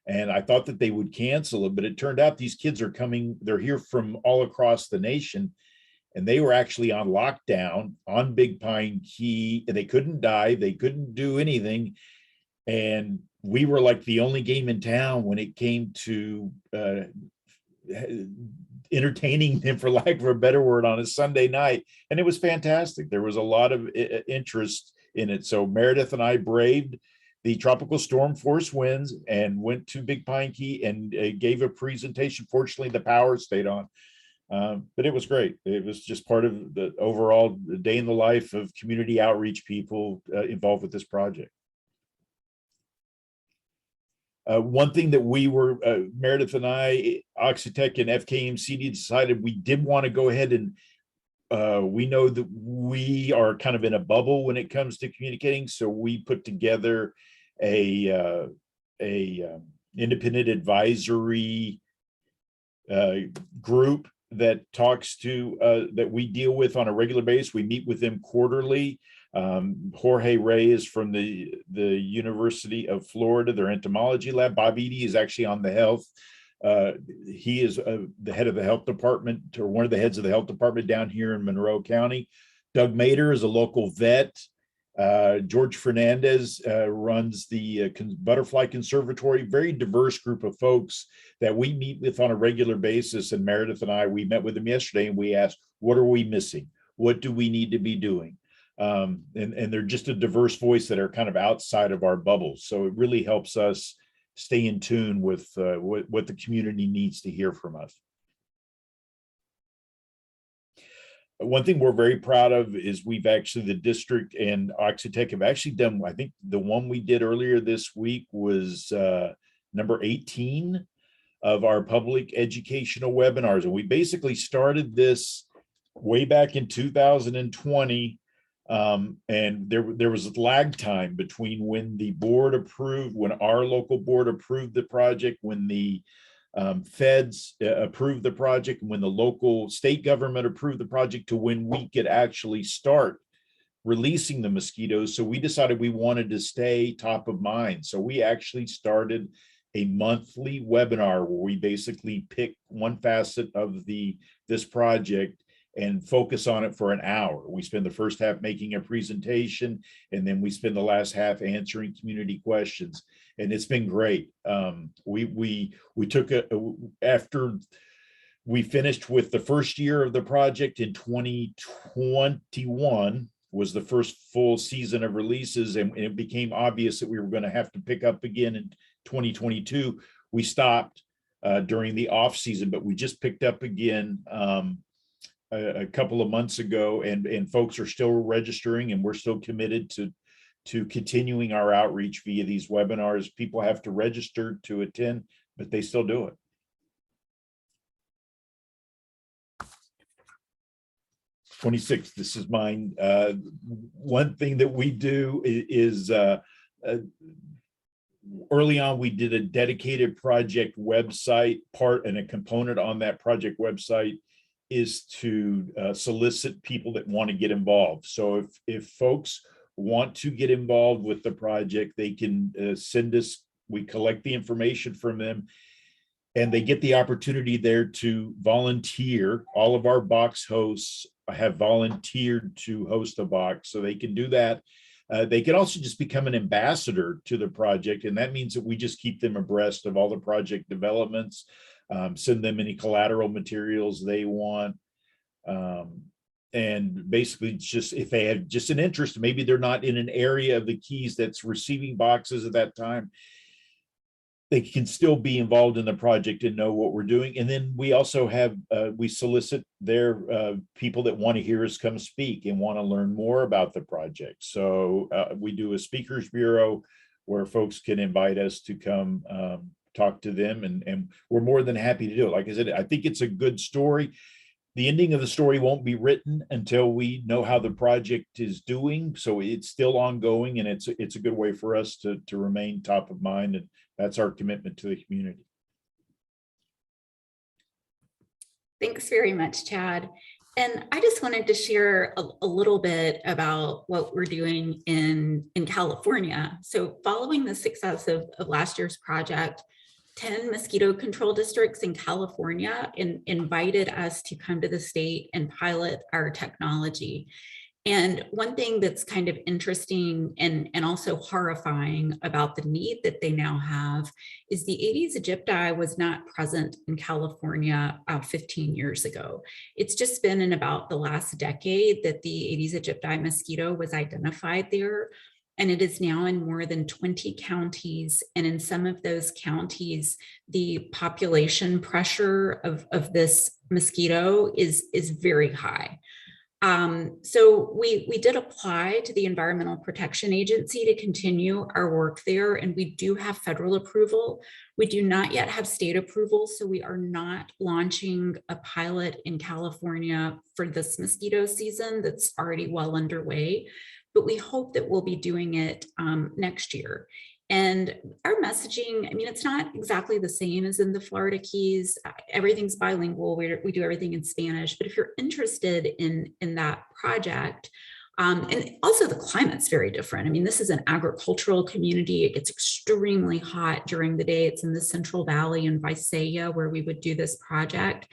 and I thought that they would cancel it, but it turned out these kids are coming, they're here from all across the nation. And they were actually on lockdown on Big Pine Key, and they couldn't dive, they couldn't do anything. And we were like the only game in town when it came to entertaining them, for lack of a better word, on a Sunday night. And it was fantastic. There was a lot of interest in it. So Meredith and I braved the tropical storm force winds and went to Big Pine Key and gave a presentation. Fortunately, the power stayed on. But it was great. It was just part of the overall day in the life of community outreach people involved with this project. One thing that we were, Meredith and I, Oxitec and FKMCD decided we did want to go ahead and we know that we are kind of in a bubble when it comes to communicating. So we put together a independent advisory group that talks to that we deal with on a regular basis. We meet with them quarterly. Jorge Ray is from the University of Florida, their entomology lab. Bob Eady is actually on the health. He is the head of the health department, or one of the heads of the health department down here in Monroe County. Doug Mader is a local vet. George Fernandez runs the Butterfly Conservatory. Very diverse group of folks that we meet with on a regular basis. And Meredith and I, we met with them yesterday and we asked, what are we missing? What do we need to be doing? And they're just a diverse voice that are kind of outside of our bubble. So it really helps us stay in tune with what the community needs to hear from us. One thing we're very proud of is we've actually, the district and Oxitec have actually done, I think the one we did earlier this week was number 18 of our public educational webinars. And we basically started this way back in 2020 And there was lag time between when the board approved, when our local board approved the project, when the feds approved the project, and when the local state government approved the project, to when we could actually start releasing the mosquitoes. So we decided we wanted to stay top of mind. So we actually started a monthly webinar where we basically pick one facet of this project and focus on it for an hour. We spend the first half making a presentation, and then we spend the last half answering community questions. And it's been great. We took after we finished with the first year of the project in 2021 was the first full season of releases, and it became obvious that we were going to have to pick up again in 2022. We stopped during the off season, but we just picked up again a couple of months ago, and folks are still registering, and we're still committed to continuing our outreach via these webinars. People have to register to attend, but they still do it. '26, this is mine. One thing that we do is early on, we did a dedicated project website part, and a component on that project website is to solicit people that want to get involved. So if folks want to get involved with the project, they can send us, we collect the information from them, and they get the opportunity there to volunteer. All of our box hosts have volunteered to host a box, so they can do that. They can also just become an ambassador to the project, and that means that we just keep them abreast of all the project developments, send them any collateral materials they want. And basically, just if they have just an interest, maybe they're not in an area of the Keys that's receiving boxes at that time, they can still be involved in the project and know what we're doing. And then we also have, we solicit their people that want to hear us come speak and want to learn more about the project. So we do a speakers bureau where folks can invite us to come talk to them, and we're more than happy to do it. Like I said, I think it's a good story. The ending of the story won't be written until we know how the project is doing. So it's still ongoing, and it's a good way for us to remain top of mind. And that's our commitment to the community. Thanks very much, Chad. And I just wanted to share a little bit about what we're doing in California. So following the success of last year's project, 10 mosquito control districts in California invited us to come to the state and pilot our technology. And one thing that's kind of interesting and also horrifying about the need that they now have is the Aedes aegypti was not present in California 15 years ago. It's just been in about the last decade that the Aedes aegypti mosquito was identified there. And it is now in more than 20 counties. And in some of those counties, the population pressure of this mosquito is very high. So we did apply to the Environmental Protection Agency to continue our work there, and we do have federal approval. We do not yet have state approval, so we are not launching a pilot in California for this mosquito season that's already well underway, but we hope that we'll be doing it next year. And our messaging, I mean, it's not exactly the same as in the Florida Keys. Everything's bilingual. We do everything in Spanish. But if you're interested in that project, and also the climate's very different. I mean, this is an agricultural community. It gets extremely hot during the day. It's in the Central Valley in Visalia where we would do this project.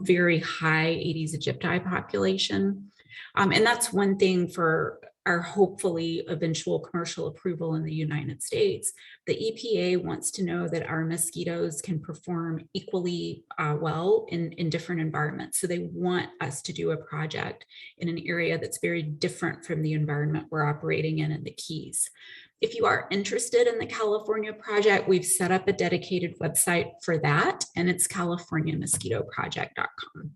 Very high Aedes aegypti population. And that's one thing for our hopefully eventual commercial approval in the United States. The EPA wants to know that our mosquitoes can perform equally well in different environments. So they want us to do a project in an area that's very different from the environment we're operating in the Keys. If you are interested in the California project, we've set up a dedicated website for that, and it's californiamosquitoproject.com.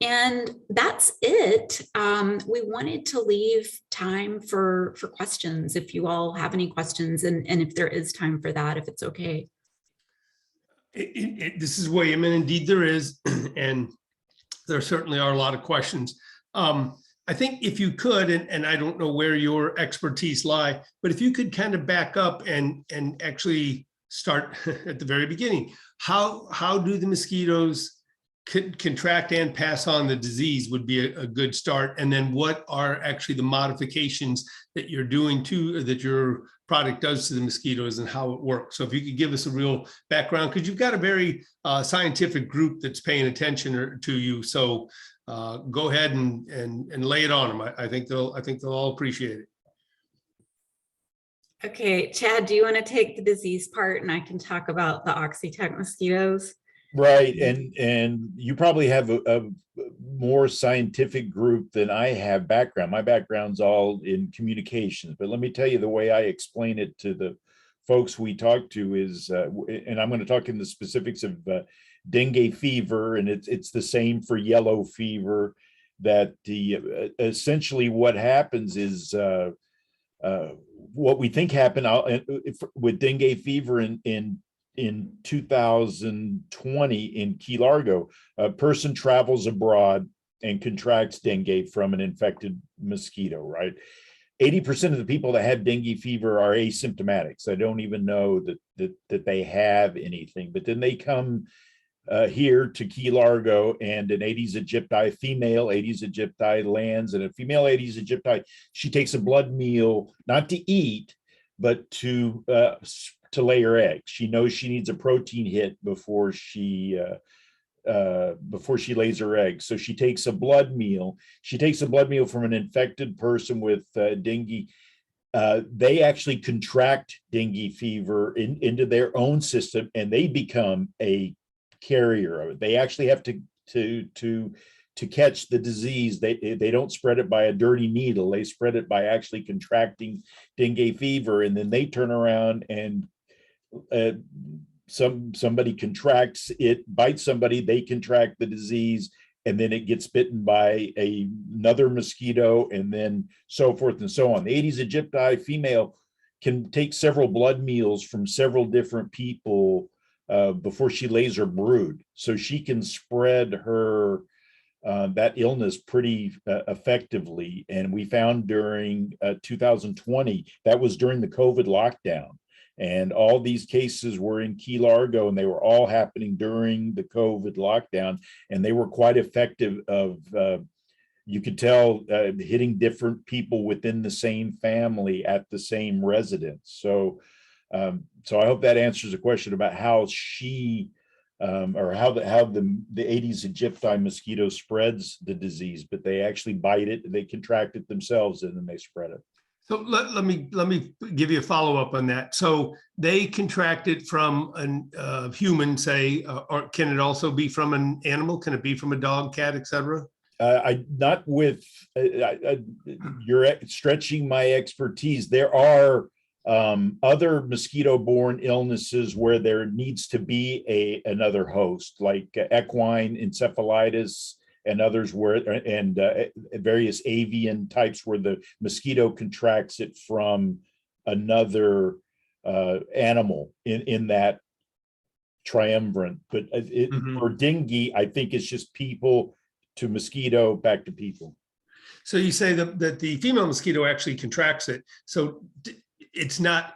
And that's it. We wanted to leave time for questions if you all have any questions, and if there is time for that, if it's okay. This is William, and indeed there is, and there certainly are a lot of questions. I think if you could, and I don't know where your expertise lie, but if you could kind of back up and actually start at the very beginning, how do the mosquitoes contract and pass on the disease would be a good start. And then what are actually the modifications that you're doing to, or that your product does to the mosquitoes and how it works. So if you could give us a real background, because you've got a very scientific group that's paying attention to you. So go ahead and lay it on them. I think they'll all appreciate it. Okay, Chad, do you want to take the disease part and I can talk about the Oxitec mosquitoes? Right, and you probably have a more scientific group than I have background. My background's all in communications, but let me tell you the way I explain it to the folks we talk to is, and I'm going to talk in the specifics of dengue fever, and it's the same for yellow fever. That the essentially what happens is what we think happened with dengue fever in 2020 in Key Largo. A person travels abroad and contracts dengue from an infected mosquito, right? 80% of the people that have dengue fever are asymptomatics. They don't even know that they have anything, but then they come here to Key Largo, and an Aedes aegypti, female Aedes aegypti lands, and a female Aedes aegypti, she takes a blood meal, not to eat, but to lay her eggs. She knows she needs a protein hit before she lays her eggs. So she takes a blood meal. She takes a blood meal from an infected person with dengue. They actually contract dengue fever into their own system, and they become a carrier of it. They actually have to catch the disease. They don't spread it by a dirty needle. They spread it by actually contracting dengue fever, and then they turn around and somebody contracts it, bites somebody, they contract the disease, and then it gets bitten by another mosquito, and then so forth and so on. The Aedes aegypti female can take several blood meals from several different people before she lays her brood, so she can spread her that illness pretty effectively. And we found during 2020, that was during the COVID lockdown, and all these cases were in Key Largo, and they were all happening during the COVID lockdown, and they were quite effective of, you could tell, hitting different people within the same family at the same residence. So I hope that answers the question about how she or how the Aedes aegypti mosquito spreads the disease, but they actually bite it, they contract it themselves, and then they spread it. So let me give you a follow-up on that. So they contract it from a human, say, or can it also be from an animal? Can it be from a dog, cat, etc.? Not with, you're stretching my expertise. There are other mosquito-borne illnesses where there needs to be another host, like equine encephalitis and others where, and various avian types where the mosquito contracts it from another animal in that triumvirate. But for dengue, I think it's just people to mosquito back to people. So you say that the female mosquito actually contracts it. So it's not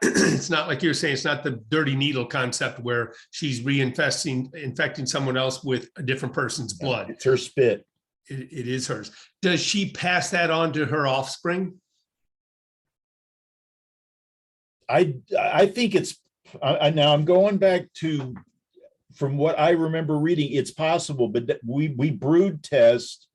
like you're saying, it's not the dirty needle concept where she's infecting someone else with a different person's blood. It's her spit. It is hers. Does she pass that on to her offspring? I think it's, now I'm going back to, from what I remember reading, it's possible, but we brood test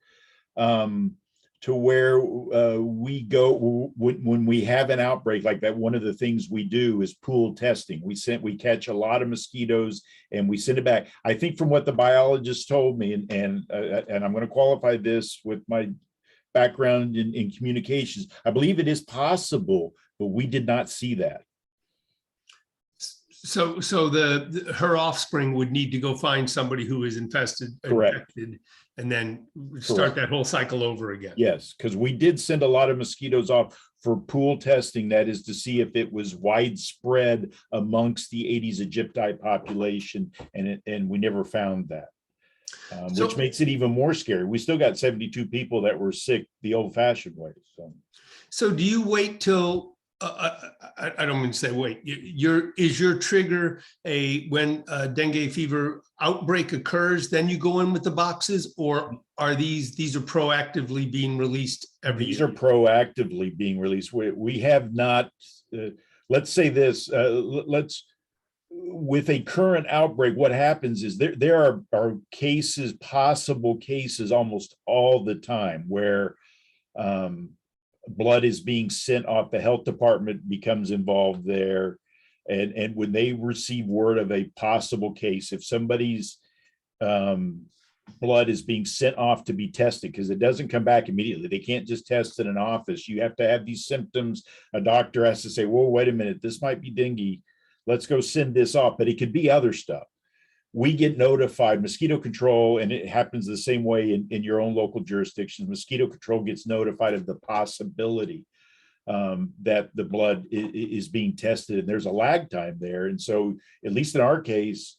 to where we go when we have an outbreak like that. One of the things we do is pool testing. We catch a lot of mosquitoes and we send it back. I think from what the biologist told me, and I'm going to qualify this with my background in communications, I believe it is possible, but we did not see that. So her offspring would need to go find somebody who is infected, and then start that whole cycle over again. Yes, because we did send a lot of mosquitoes off for pool testing, that is to see if it was widespread amongst the Aedes aegypti population, and we never found that. which So- makes it even more scary. We still got 72 people that were sick the old fashioned way. So do you wait till, I don't mean to say wait, is your trigger when a dengue fever outbreak occurs, then you go in with the boxes, or are these are proactively being released every These year? are proactively being released. We have not, let's say this, with a current outbreak, what happens is there are cases, possible cases almost all the time where blood is being sent off, the health department becomes involved there. And when they receive word of a possible case, if somebody's blood is being sent off to be tested, because it doesn't come back immediately. They can't just test in an office. You have to have these symptoms. A doctor has to say, whoa, wait a minute, this might be dengue. Let's go send this off, but it could be other stuff. We get notified, mosquito control, and it happens the same way in your own local jurisdictions. Mosquito control gets notified of the possibility that the blood is being tested, and there's a lag time there. And so, at least in our case,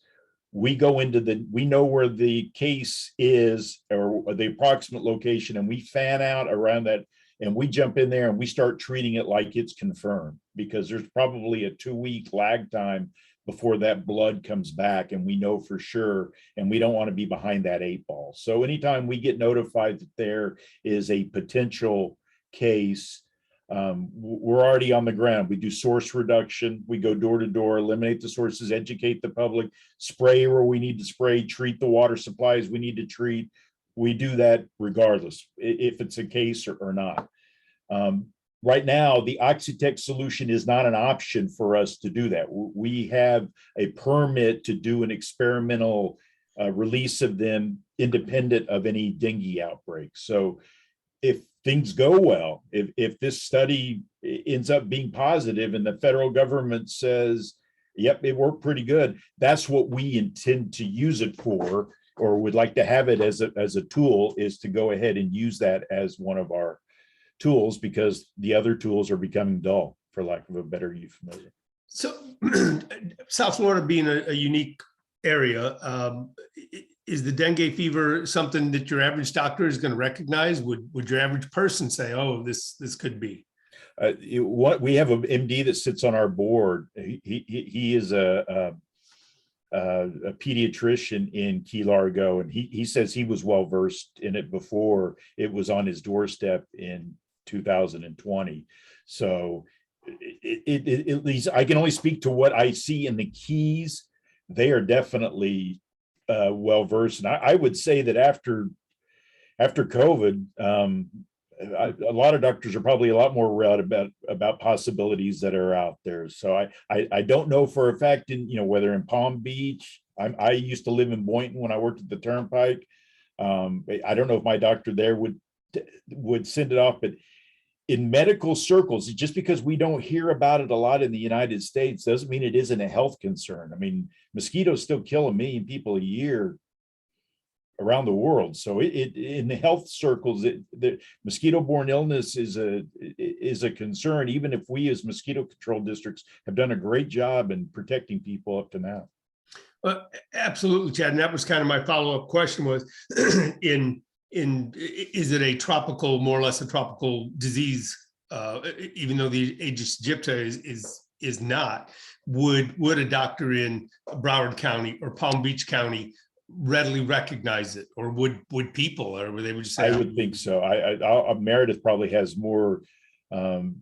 we go into we know where the case is or the approximate location, and we fan out around that, and we jump in there and we start treating it like it's confirmed, because there's probably a 2-week lag time before that blood comes back, and we know for sure, and we don't want to be behind that 8 ball. So anytime we get notified that there is a potential case, we're already on the ground. We do source reduction. We go door to door, eliminate the sources, educate the public, spray where we need to spray, treat the water supplies we need to treat. We do that regardless if it's a case or not. Right now, the Oxitec solution is not an option for us to do that. We have a permit to do an experimental release of them independent of any dengue outbreak. So if things go well, if this study ends up being positive and the federal government says, yep, it worked pretty good, that's what we intend to use it for, or would like to have it as a tool, is to go ahead and use that as one of our tools, because the other tools are becoming dull, for lack of a better euphemism. So South Florida being a unique area, is the dengue fever something that your average doctor is going to recognize? Would your average person say, oh, this could be? We have an MD that sits on our board. He is a pediatrician in Key Largo, and he says he was well versed in it before it was on his doorstep in 2020. So at least I can only speak to what I see in the Keys. They are definitely well versed, and I would say that after COVID, a lot of doctors are probably a lot more worried about possibilities that are out there. So I don't know for a fact whether in Palm Beach. I used to live in Boynton when I worked at the Turnpike. I don't know if my doctor there would send it off, but in medical circles, just because we don't hear about it a lot in the United States doesn't mean it isn't a health concern. I mean, mosquitoes still kill 1 million people a year around the world. So in the health circles, the mosquito-borne illness is a concern, even if we as mosquito control districts have done a great job in protecting people up to now. Absolutely, Chad. And that was kind of my follow-up question was, is it a tropical, more or less a tropical disease, even though the Aedes aegypti is not? Would a doctor in Broward County or Palm Beach County readily recognize it, or would people, or would they just say? I would think so. Meredith probably has more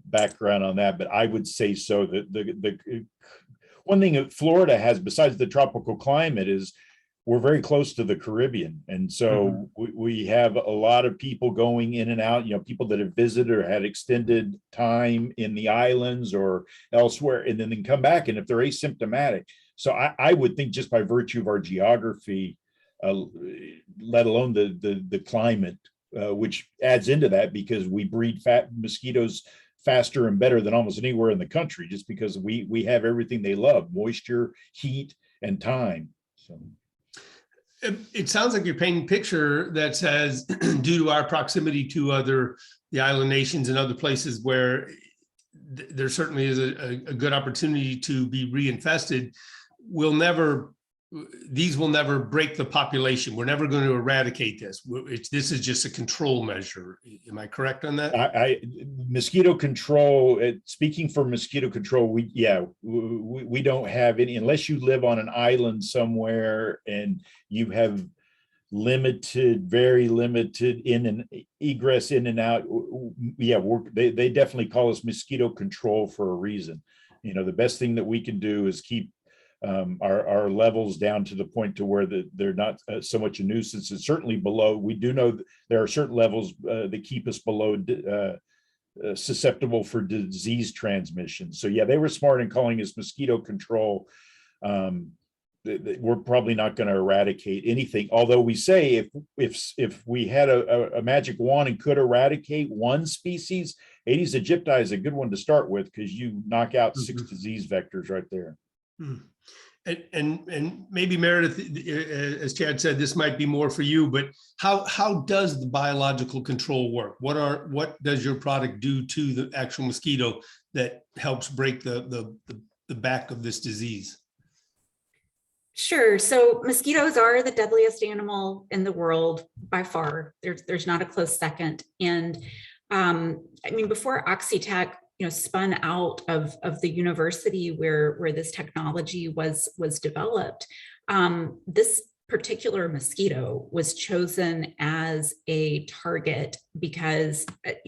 background on that, but I would say so. That the one thing that Florida has, besides the tropical climate, is we're very close to the Caribbean. And so we have a lot of people going in and out, people that have visited or had extended time in the islands or elsewhere, and then they come back. And if they're asymptomatic, so I would think just by virtue of our geography, let alone the climate, which adds into that, because we breed mosquitoes faster and better than almost anywhere in the country, just because we have everything they love: moisture, heat, and time. So it sounds like you're painting a picture that says, due to our proximity to the island nations and other places where there certainly is a good opportunity to be reinfested, we'll never these will never break the population. We're never going to eradicate this. This is just a control measure. Am I correct on that? Mosquito control, speaking for mosquito control, we don't have any, unless you live on an island somewhere and you have very limited in and egress in and out. Yeah, they definitely call us mosquito control for a reason. You know, the best thing that we can do is keep our levels down to the point to where they're not so much a nuisance. It's certainly below. We do know that there are certain levels that keep us below susceptible for disease transmission. So yeah, they were smart in calling us mosquito control. We're probably not going to eradicate anything. Although we say if we had a magic wand and could eradicate one species, Aedes aegypti is a good one to start with, because you knock out 6 disease vectors right there. And maybe Meredith, as Chad said, this might be more for you, but how does the biological control work? What does your product do to the actual mosquito that helps break the back of this disease? Sure. So mosquitoes are the deadliest animal in the world by far. There's not a close second. And I mean, before Oxitec, spun out of the university where this technology was developed, this particular mosquito was chosen as a target because,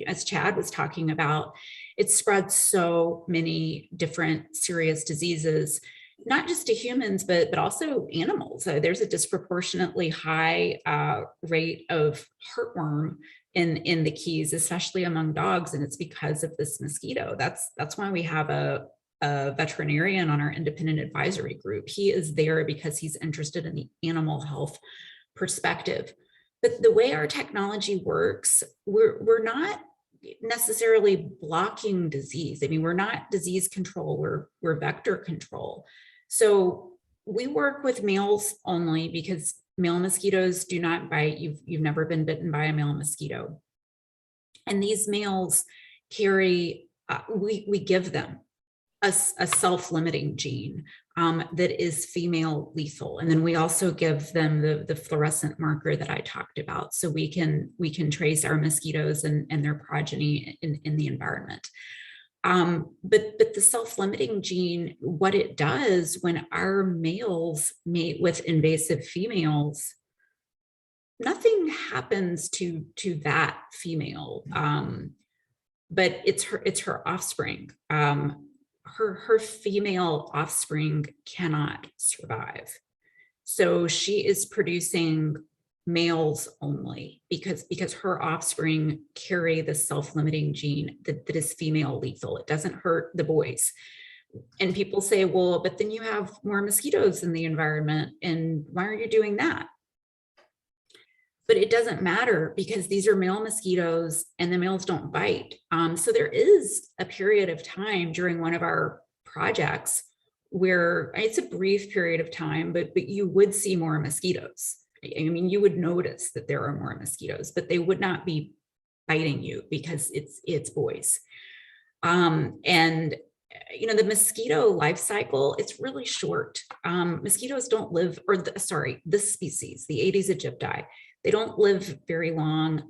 as Chad was talking about, it spreads so many different serious diseases, not just to humans, but also animals. There's a disproportionately high rate of heartworm in the Keys, especially among dogs, and it's because of this mosquito. That's why we have a veterinarian on our independent advisory group. He is there because he's interested in the animal health perspective. But the way our technology works, we're not necessarily blocking disease. I mean, we're not disease control, we're vector control. So we work with males only because male mosquitoes do not bite. You've never been bitten by a male mosquito. And these males carry, we give them a self-limiting gene that is female lethal. And then we also give them the fluorescent marker that I talked about. So we can trace our mosquitoes and their progeny in the environment. But the self-limiting gene, what it does when our males mate with invasive females, nothing happens to that female, but it's her offspring. Her female offspring cannot survive. So she is producing males only because her offspring carry the self-limiting gene that is female lethal. It doesn't hurt the boys. And people say, well, but then you have more mosquitoes in the environment, and why are you doing that? But it doesn't matter because these are male mosquitoes and the males don't bite. So there is a period of time during one of our projects where it's a brief period of time, but you would see more mosquitoes. I mean, you would notice that there are more mosquitoes, but they would not be biting you because it's boys. And the mosquito life cycle, it's really short. Mosquitoes don't live, this species, the Aedes aegypti, they don't live very long.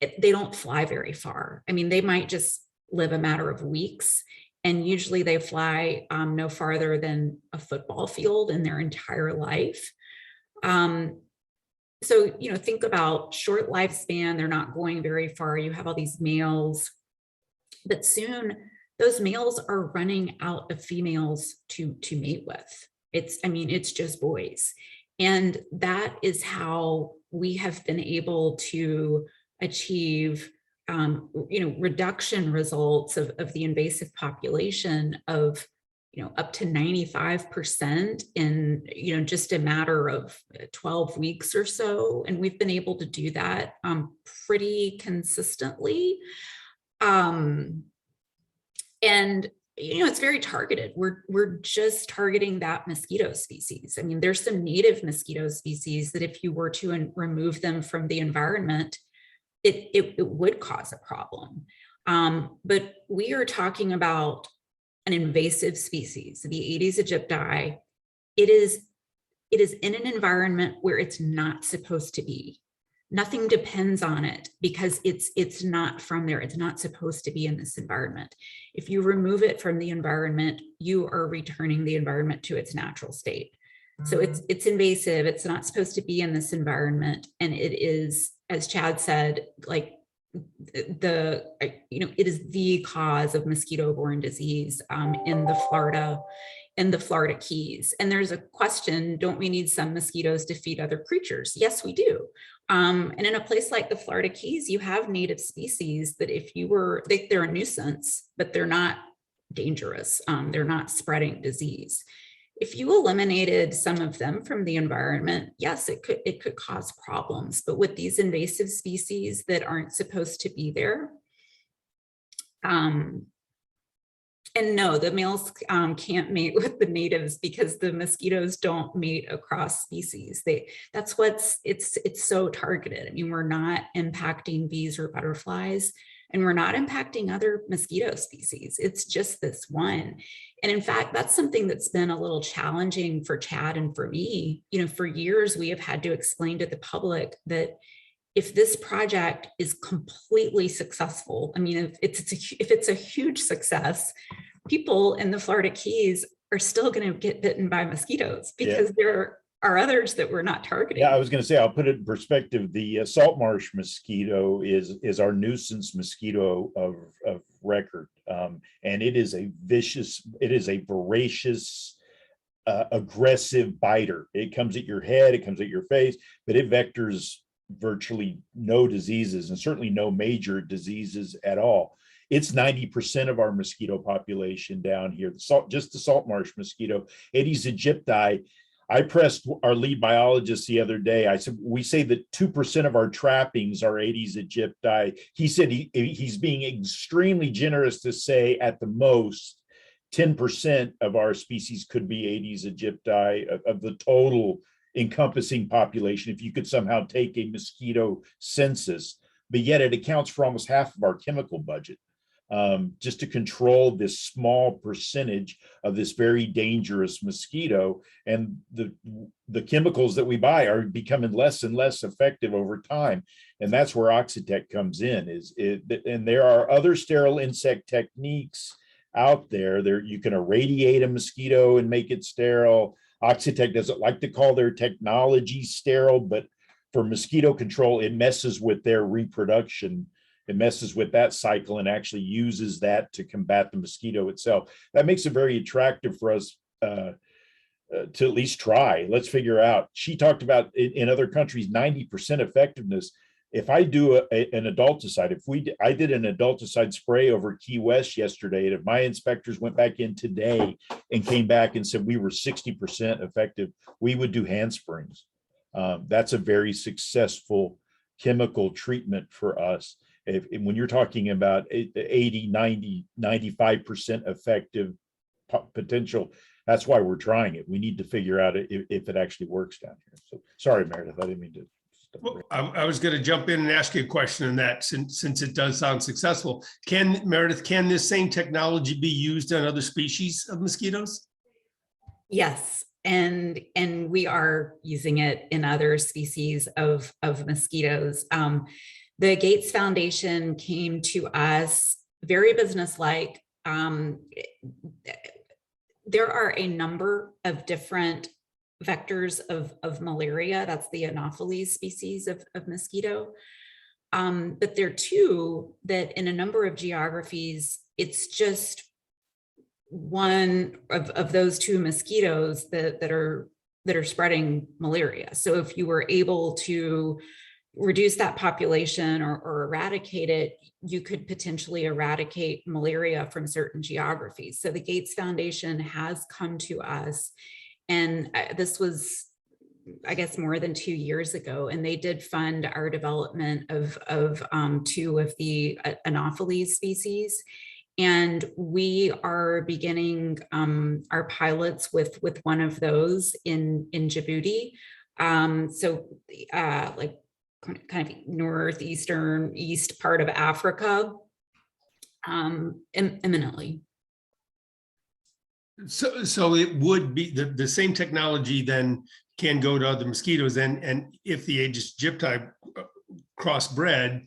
They don't fly very far. I mean, they might just live a matter of weeks. And usually they fly no farther than a football field in their entire life. So, think about short lifespan. They're not going very far. You have all these males, but soon those males are running out of females to mate with. It's just boys. And that is how we have been able to achieve, reduction results of the invasive population of, up to 95% in, just a matter of 12 weeks or so. And we've been able to do that pretty consistently. And, it's very targeted. We're just targeting that mosquito species. I mean, there's some native mosquito species that if you were to remove them from the environment, it would cause a problem. But we are talking about an invasive species, the Aedes aegypti. It is it is in an environment where it's not supposed to be. Nothing depends on it because it's not from there. It's not supposed to be in this environment. If you remove it from the environment, you are returning the environment to its natural state. So it's invasive. It's not supposed to be in this environment. And it is, as Chad said, like it is the cause of mosquito-borne disease in the Florida Keys. And there's a question, don't we need some mosquitoes to feed other creatures? Yes, we do. And in a place like the Florida Keys, you have native species that they're a nuisance, but they're not dangerous. They're not spreading disease. If you eliminated some of them from the environment, yes, it could cause problems. But with these invasive species that aren't supposed to be there, and no, the males can't mate with the natives because the mosquitoes don't mate across species. It's so targeted. I mean, we're not impacting bees or butterflies, and we're not impacting other mosquito species. It's just this one. And in fact, that's something that's been a little challenging for Chad and for me. For years, we have had to explain to the public that if this project is completely successful, I mean, if it's a huge success, people in the Florida Keys are still going to get bitten by mosquitoes because there are others that we're not targeting. Yeah, I was going to say, I'll put it in perspective. The salt marsh mosquito is our nuisance mosquito of record. And it is a voracious, aggressive biter. It comes at your head, it comes at your face, but it vectors virtually no diseases and certainly no major diseases at all. It's 90% of our mosquito population down here. Just the salt marsh mosquito, Aedes aegypti. I pressed our lead biologist the other day. I said, we say that 2% of our trappings are Aedes aegypti. He said he's being extremely generous to say at the most 10% of our species could be Aedes aegypti of the total encompassing population, if you could somehow take a mosquito census, but yet it accounts for almost half of our chemical budget. Just to control this small percentage of this very dangerous mosquito. And the chemicals that we buy are becoming less and less effective over time. And that's where Oxitec comes in. And there are other sterile insect techniques out there. You can irradiate a mosquito and make it sterile. Oxitec doesn't like to call their technology sterile, but for mosquito control, it messes with their reproduction. It messes with that cycle and actually uses that to combat the mosquito itself. That makes it very attractive for us to at least try. Let's figure out. She talked about in other countries, 90% effectiveness. If I do an adulticide, I did an adulticide spray over Key West yesterday, and if my inspectors went back in today and came back and said we were 60% effective, we would do handsprings. That's a very successful chemical treatment for us. When you're talking about 80, 90, 95% effective potential, that's why we're trying it. We need to figure out if it actually works down here. So sorry, Meredith, I didn't mean to. Well, I was going to jump in and ask you a question on that since it does sound successful. Meredith, can this same technology be used on other species of mosquitoes? Yes. And we are using it in other species of mosquitoes. The Gates Foundation came to us very businesslike. There are a number of different vectors of malaria. That's the Anopheles species of mosquito. But there are two that in a number of geographies, it's just one of those two mosquitoes that are spreading malaria. So if you were able to reduce that population or eradicate it, you could potentially eradicate malaria from certain geographies. So the Gates Foundation has come to us, and this was, I guess, more than 2 years ago, and they did fund our development of two of the Anopheles species. And we are beginning our pilots with one of those in Djibouti. Like kind of northeastern east part of Africa, imminently. So it would be the same technology then can go to other mosquitoes, and if the Aedes aegypti crossbred,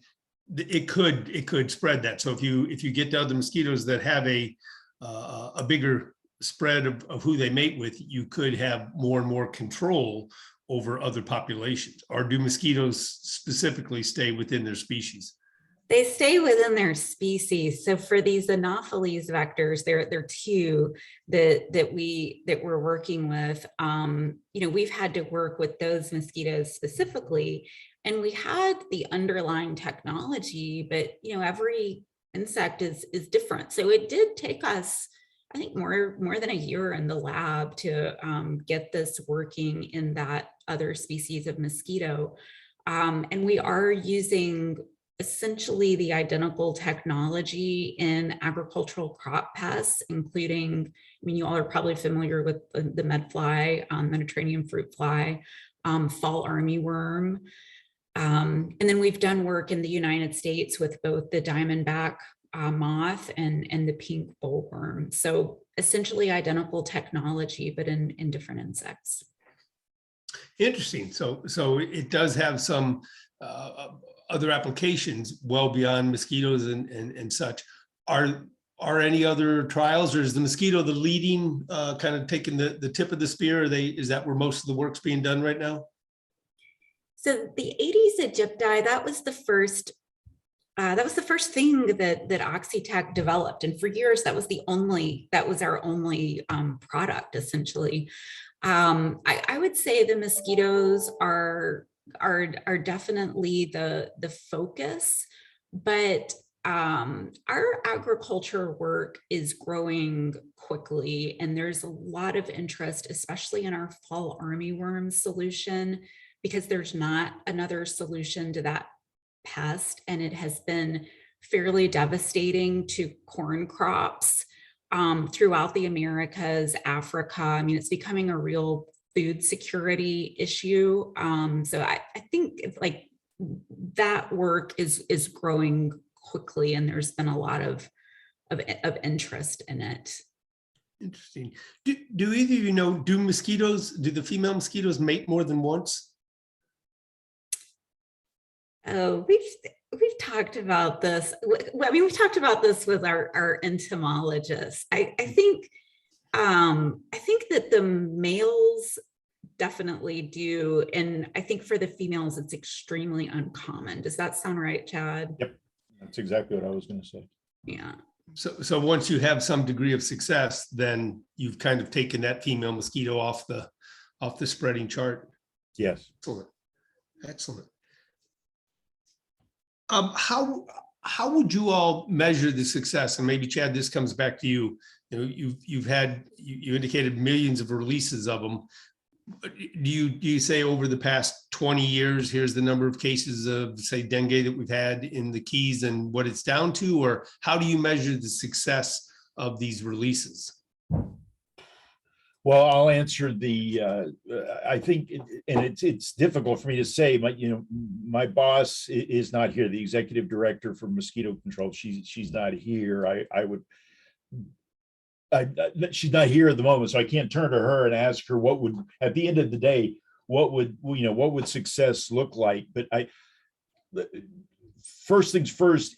it could spread that. So if you get to other mosquitoes that have a bigger spread of who they mate with, you could have more and more control over other populations. Or do mosquitoes specifically stay within their species? They stay within their species. So for these Anopheles vectors, there are two that we're working with. We've had to work with those mosquitoes specifically, and we had the underlying technology, but every insect is different. So it did take us, I think, more than a year in the lab to get this working in that other species of mosquito. And we are using essentially the identical technology in agricultural crop pests, including, you all are probably familiar with the medfly, Mediterranean fruit fly, fall armyworm. And then we've done work in the United States with both the diamondback moth and the pink bollworm. So essentially identical technology, but in different insects. Interesting. So it does have some other applications well beyond mosquitoes and such. Are any other trials, or is the mosquito the leading kind of taking the tip of the spear? Is that where most of the work's being done right now? So the Aedes aegypti, that was the first thing that Oxitec developed, and for years that was our only product essentially. I would say the mosquitoes are definitely the focus, but our agriculture work is growing quickly, and there's a lot of interest, especially in our fall armyworm solution, because there's not another solution to that pest, and it has been fairly devastating to corn crops throughout the Americas, Africa. I mean, it's becoming a real food security issue. So I think like that work is growing quickly, and there's been a lot of interest in it. Interesting. Do either of you know, do the female mosquitoes mate more than once? Oh, we've talked about this. I mean, we've talked about this with our entomologists. I think that the males definitely do, and I think for the females, it's extremely uncommon. Does that sound right, Chad? Yep, that's exactly what I was going to say. Yeah. So once you have some degree of success, then you've kind of taken that female mosquito off the spreading chart. Yes. Excellent. How would you all measure the success? And maybe Chad, this comes back to you. You indicated millions of releases of them. Do you say over the past 20 years, here's the number of cases of, say, dengue that we've had in the Keys and what it's down to, or how do you measure the success of these releases? Well, I'll answer I think, and it's difficult for me to say, but my boss is not here, the executive director for mosquito control. She's not here. She's not here at the moment, so I can't turn to her and ask her at the end of the day, what would success look like? But first things first,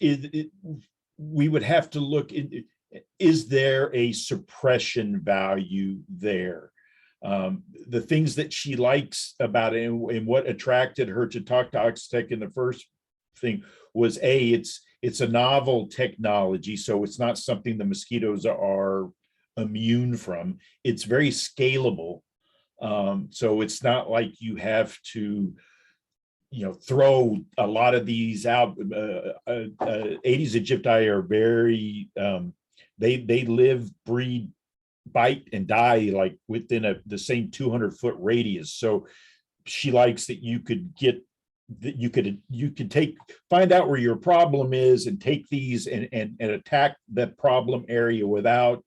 we would have to look is there a suppression value there? The things that she likes about it and what attracted her to talk to Oxitec in the first thing was it's a novel technology, so it's not something the mosquitoes are immune from. It's very scalable, so it's not like you have to throw a lot of these out. Aedes aegypti are very they live, breed, bite, and die like within the same 200-foot radius. So she likes that you could find out where your problem is and take these and attack that problem area without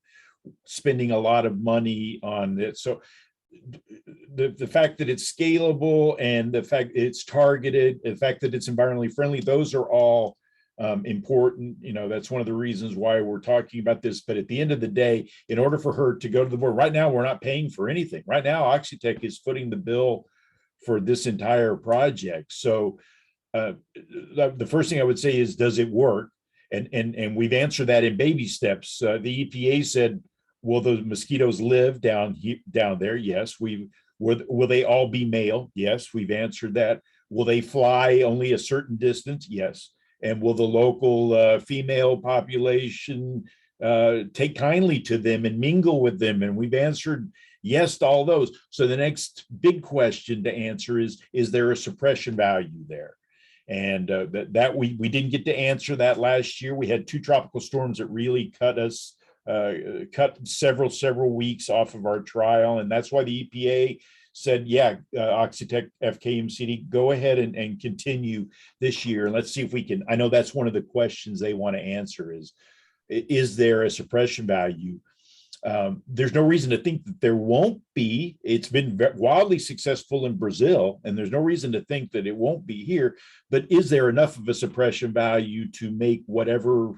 spending a lot of money on it. So the fact that it's scalable and the fact it's targeted, the fact that it's environmentally friendly, those are all important. You know, that's one of the reasons why we're talking about this. But at the end of the day, in order for her to go to the board, right now, we're not paying for anything. Right now, Oxitec is footing the bill for this entire project. So the first thing I would say is, does it work? And we've answered that in baby steps. The EPA said, will the mosquitoes live down there? Yes. Will they all be male? Yes, we've answered that. Will they fly only a certain distance? Yes. And will the local female population take kindly to them and mingle with them? And we've answered yes to all those. So the next big question to answer is there a suppression value there? And that we didn't get to answer that last year. We had 2 tropical storms that really cut several weeks off of our trial. And that's why the EPA said, yeah, Oxitec, FKMCD, go ahead and continue this year. And let's see if we can, I know that's one of the questions they want to answer is there a suppression value? There's no reason to think that there won't be. It's been wildly successful in Brazil, and there's no reason to think that it won't be here. But is there enough of a suppression value to make whatever,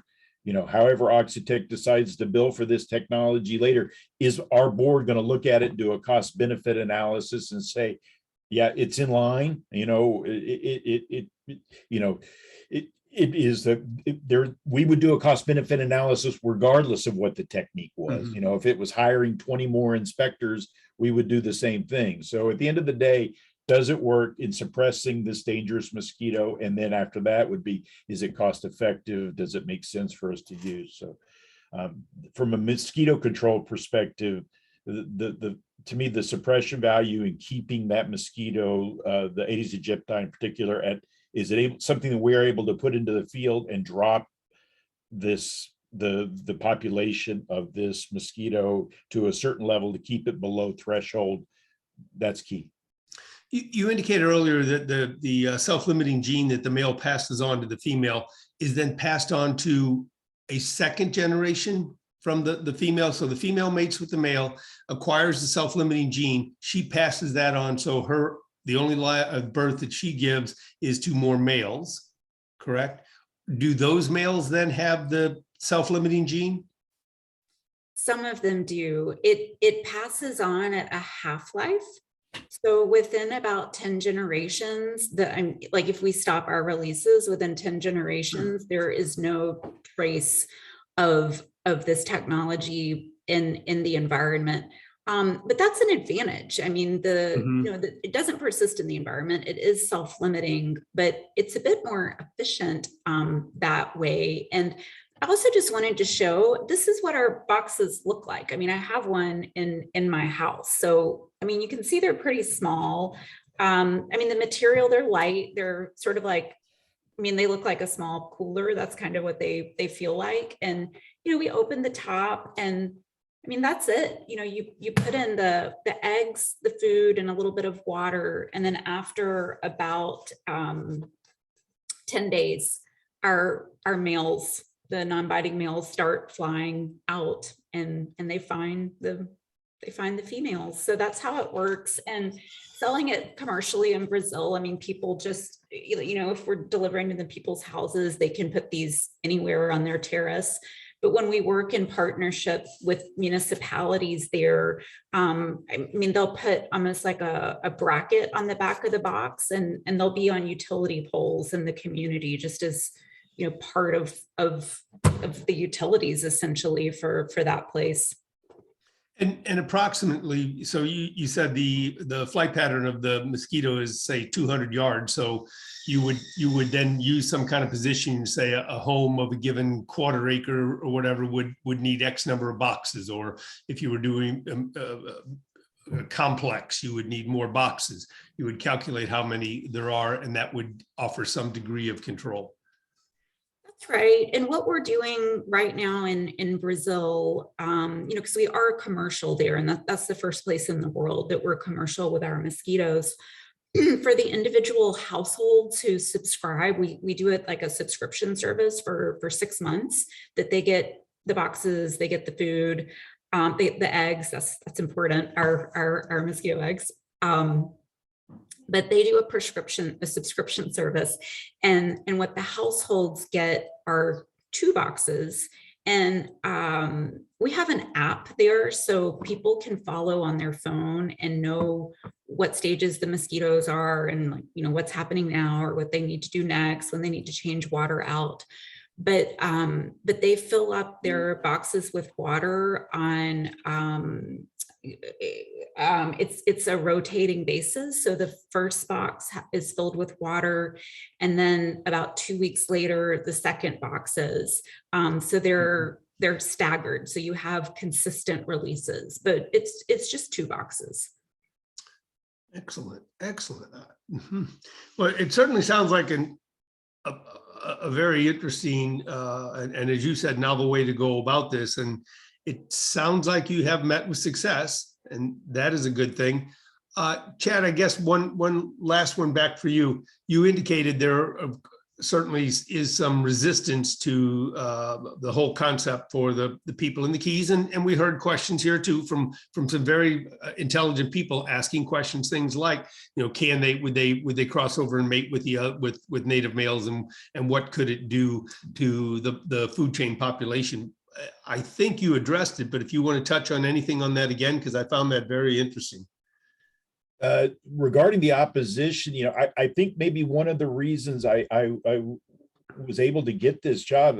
however Oxitec decides to bill for this technology later? Is our board going to look at it, do a cost benefit analysis, and say, yeah, it's in line? It is that we would do a cost benefit analysis regardless of what the technique was. Mm-hmm. If it was hiring 20 more inspectors, we would do the same thing. So at the end of the day, does it work in suppressing this dangerous mosquito? And then after that would be, is it cost effective? Does it make sense for us to use? So from a mosquito control perspective, to me, the suppression value in keeping that mosquito, the Aedes aegypti in particular, is it something that we're able to put into the field and drop the population of this mosquito to a certain level to keep it below threshold? That's key. You indicated earlier that the self-limiting gene that the male passes on to the female is then passed on to a second generation from the female. So the female mates with the male, acquires the self-limiting gene. She passes that on. So the only birth that she gives is to more males, correct? Do those males then have the self-limiting gene? Some of them do. It passes on at a half-life. So within about 10 generations, if we stop our releases within 10 generations, there is no trace of this technology in the environment. But that's an advantage. I mean, it doesn't persist in the environment. It is self-limiting, but it's a bit more efficient that way. And I also just wanted to show, this is what our boxes look like. I mean, I have one in my house. So, I mean, you can see they're pretty small. I mean, the material, they're light. They're sort of like, they look like a small cooler. That's kind of what they feel like. And, we open the top and that's it. You put in the eggs, the food, and a little bit of water. And then after about 10 days, our males, the non-biting males, start flying out and they find the females. So that's how it works. And selling it commercially in Brazil, people just, if we're delivering to the people's houses, they can put these anywhere on their terrace. But when we work in partnership with municipalities there, they'll put almost like a bracket on the back of the box, and they'll be on utility poles in the community, just as part of the utilities essentially for that place. And approximately, so you said the flight pattern of the mosquito is, say, 200 yards. So you would then use some kind of position, say a home of a given quarter acre or whatever would need X number of boxes. Or if you were doing a complex, you would need more boxes. You would calculate how many there are, and that would offer some degree of control. Right. And what we're doing right now in Brazil, because we are commercial there, and that's the first place in the world that we're commercial with our mosquitoes. For the individual households who subscribe, we do it like a subscription service for 6 months, that they get the boxes, they get the food, the eggs. That's important. Our mosquito eggs. but they do a subscription service. And what the households get are 2 boxes. And we have an app there so people can follow on their phone and know what stages the mosquitoes are and, like, you know, what's happening now or what they need to do next when they need to change water out. But they fill up their boxes with water on it's a rotating basis. So the first box is filled with water, and then about 2 weeks later, the second box is. So they're staggered. So you have consistent releases, but it's just 2 boxes. Excellent, excellent. Well, it certainly sounds like a very interesting and as you said, novel way to go about this. And it sounds like you have met with success, and that is a good thing. Chad, I guess one last one back for you. You indicated there certainly is some resistance to the whole concept for the people in the Keys, and we heard questions here too from some very intelligent people asking questions, things like, you know, would they cross over and mate with the with native males, and what could it do to the food chain population? I think you addressed it, but if you want to touch on anything on that again, because I found that very interesting. Regarding the opposition, you know, I think maybe one of the reasons I was able to get this job,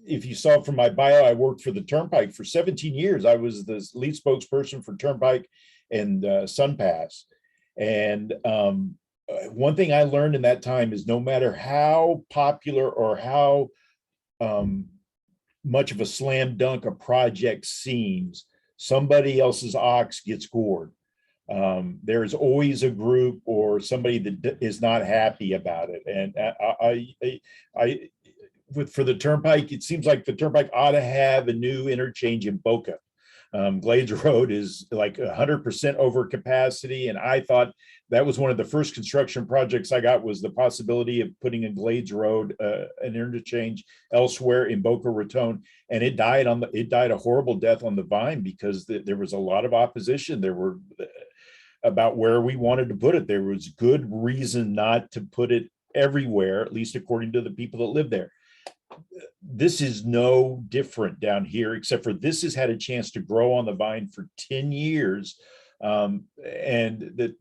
if you saw from my bio, I worked for the Turnpike for 17 years. I was the lead spokesperson for Turnpike and SunPass. And one thing I learned in that time is no matter how popular or how much of a slam dunk a project seems, somebody else's ox gets gored. There's always a group or somebody that is not happy about it. And for the Turnpike, it seems like the Turnpike ought to have a new interchange in Boca. Glades Road is like 100% over capacity. And I thought that was one of the first construction projects I got, was the possibility of putting in Glades Road, an interchange elsewhere in Boca Raton. And it died a horrible death on the vine because there was a lot of opposition. There were about where we wanted to put it. There was good reason not to put it everywhere, at least according to the people that live there. This is no different down here, except for this has had a chance to grow on the vine for 10 years. And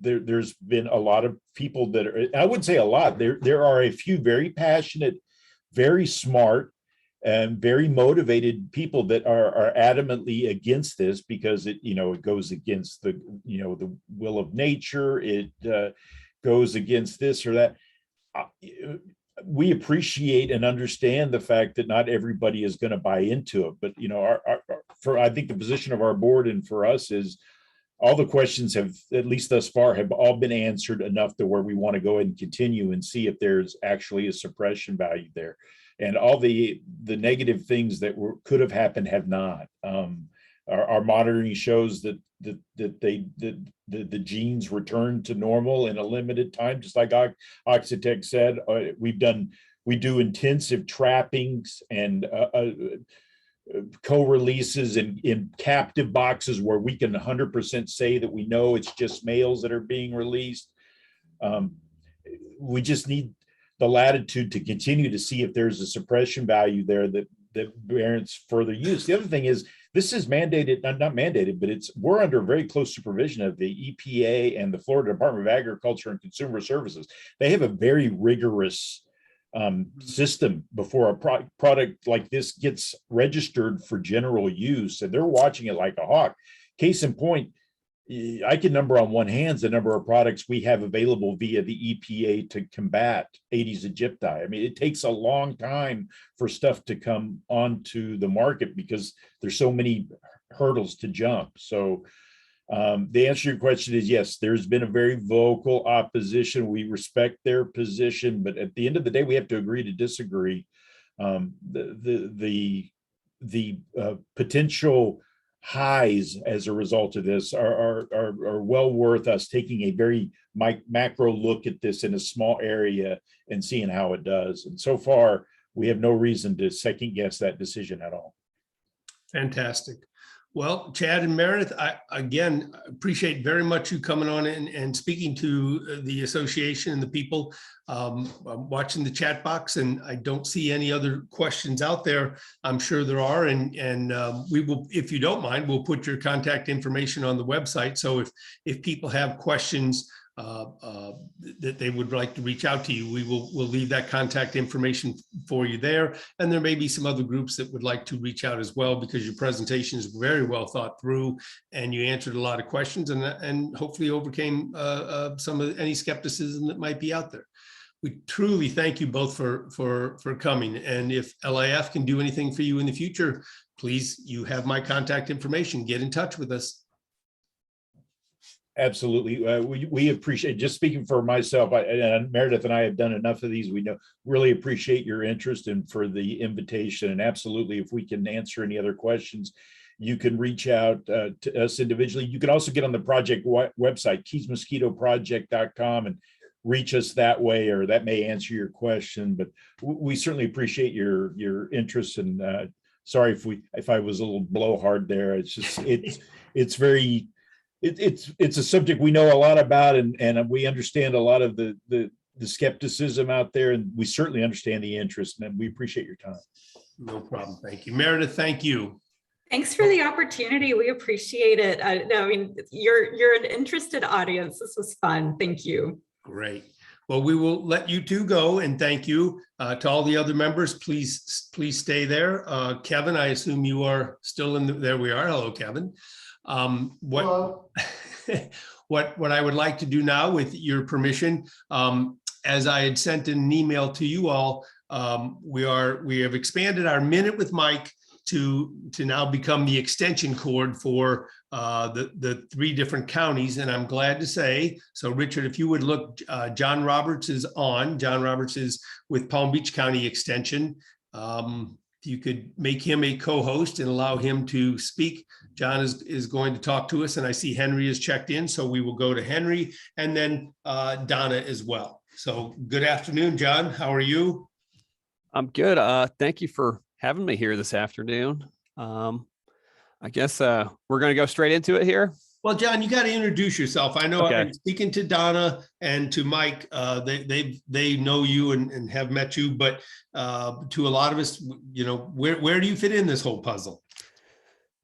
there's been a lot of people that are, I wouldn't say a lot, there are a few very passionate, very smart, and very motivated people that are adamantly against this because it goes against the will of nature. It goes against this or that. We appreciate and understand the fact that not everybody is going to buy into it, but I think the position of our board and for us is all the questions have, at least thus far, have all been answered enough to where we want to go ahead and continue and see if there's actually a suppression value there. And all the negative things that could have happened have not. Our monitoring shows that the genes return to normal in a limited time, just like Oxitec said. We do intensive trappings and co-releases in captive boxes where we can 100% say that we know it's just males that are being released. We just need the latitude to continue to see if there's a suppression value there that warrants further use. The other thing is, this is mandated, not mandated, but we're under very close supervision of the EPA and the Florida Department of Agriculture and Consumer Services. They have a very rigorous system before a product like this gets registered for general use, and they're watching it like a hawk. Case in point, I can number on one hand the number of products we have available via the EPA to combat Aedes aegypti. I mean, it takes a long time for stuff to come onto the market because there's so many hurdles to jump. So the answer to your question is yes, there's been a very vocal opposition. We respect their position, but at the end of the day, we have to agree to disagree. The potential highs as a result of this are well worth us taking a very macro look at this in a small area and seeing how it does. And so far, we have no reason to second guess that decision at all. Fantastic. Well, Chad and Meredith, I again appreciate very much you coming on and speaking to the association and the people. I'm watching the chat box, and I don't see any other questions out there. I'm sure there are, and we will, if you don't mind, we'll put your contact information on the website. So if people have questions that they would like to reach out to you, we'll leave that contact information for you there. And there may be some other groups that would like to reach out as well, because your presentation is very well thought through and you answered a lot of questions and hopefully overcame some of any skepticism that might be out there. We truly thank you both for coming. And if LIAF can do anything for you in the future, please, you have my contact information. Get in touch with us. Absolutely. We appreciate, just speaking for myself, and Meredith and I have done enough of these. We know, really appreciate your interest and for the invitation. And absolutely, if we can answer any other questions, you can reach out to us individually. You can also get on the project website, keysmosquitoproject.com, and reach us that way, or that may answer your question. But we certainly appreciate your interest. And sorry if I was a little blowhard there. It's just it's very. It's a subject we know a lot about, and we understand a lot of the skepticism out there, and we certainly understand the interest, and we appreciate your time. No problem. Thank you. Meredith, thank you. Thanks for the opportunity. We appreciate it. I mean, you're an interested audience. This was fun. Thank you. Great. Well, we will let you two go, and thank you to all the other members. Please stay there. Kevin, I assume you are still in there. We are. Hello, Kevin. What I would like to do now, with your permission, as I had sent an email to you all, we have expanded our Minute with Mike to now become the extension cord for the 3 different counties. And I'm glad to say, so Richard, if you would look, John Roberts is on. John Roberts is with Palm Beach County Extension. You could make him a co-host and allow him to speak. John is going to talk to us, and I see Henry is checked in, so we will go to Henry and then Donna as well. So good afternoon, John. How are you? I'm good. Thank you for having me here this afternoon. I guess we're going to go straight into it here. Well, John, you got to introduce yourself. I know Okay. I'm speaking to Donna and to Mike. They know you and have met you, but to a lot of us, where do you fit in this whole puzzle?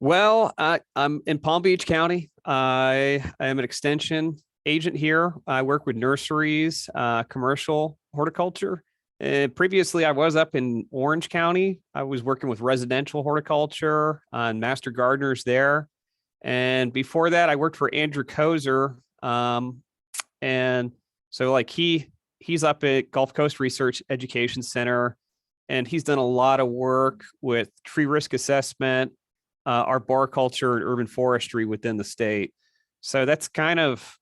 Well, I'm in Palm Beach County. I am an extension agent here. I work with nurseries, commercial horticulture. And previously, I was up in Orange County. I was working with residential horticulture and master gardeners there. And before that, I worked for Andrew Kozer. And so like he's up at Gulf Coast Research Education Center, and he's done a lot of work with tree risk assessment, arboriculture, and urban forestry within the state. So that's kind of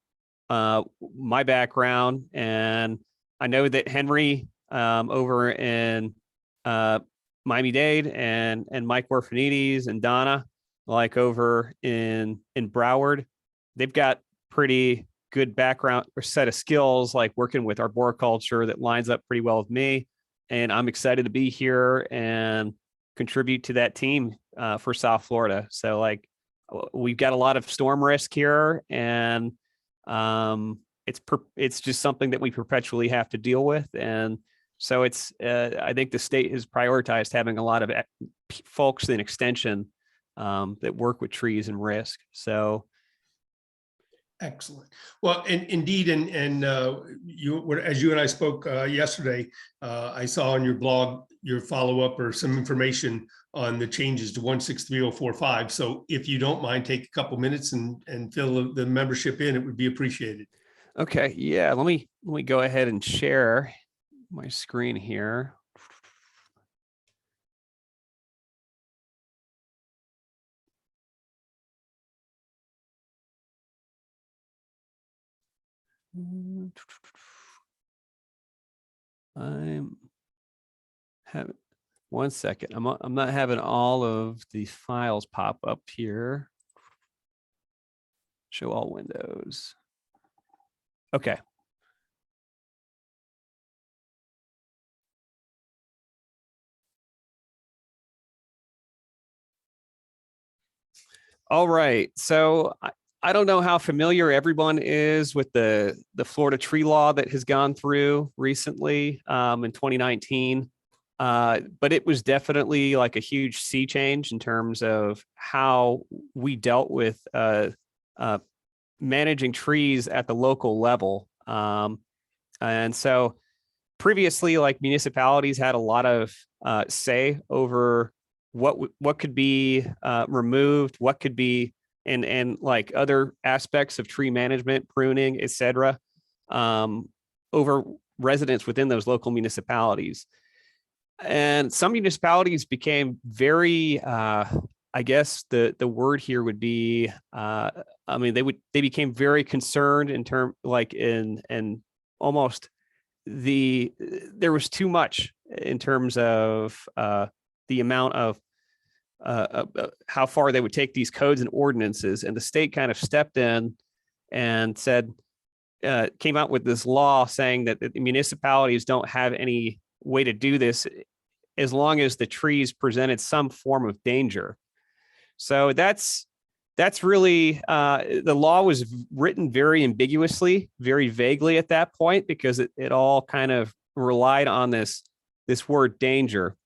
my background. And I know that Henry over in Miami-Dade and Mike Orfanides and Donna, like over in Broward, they've got pretty good background or set of skills, like working with arboriculture that lines up pretty well with me. And I'm excited to be here and contribute to that team for South Florida. So like we've got a lot of storm risk here, and it's just something that we perpetually have to deal with. And so it's I think the state has prioritized having a lot of folks in extension that work with trees and risk. So excellent. Well, and indeed, and you, as you and I spoke yesterday, I saw on your blog your follow-up or some information on the changes to 163045. So if you don't mind, take a couple minutes and fill the membership in, it would be appreciated. okay, yeah, let me go ahead and share my screen here. I'm having one second. I'm not having all of the files pop up here. Show all windows. Okay. All right. So I don't know how familiar everyone is with the Florida tree law that has gone through recently in 2019. But it was definitely like a huge sea change in terms of how we dealt with managing trees at the local level. And so previously, like municipalities had a lot of say over what could be removed, what could be, and like other aspects of tree management, pruning, et cetera, over residents within those local municipalities. And some municipalities became very, I guess the word here would be, I mean, they became very concerned in term, like in almost there was too much in terms of the amount of how far they would take these codes and ordinances, and the state kind of stepped in and said, came out with this law saying that the municipalities don't have any way to do this as long as the trees presented some form of danger. So that's really the law was written very ambiguously, very vaguely at that point, because it all kind of relied on this word danger.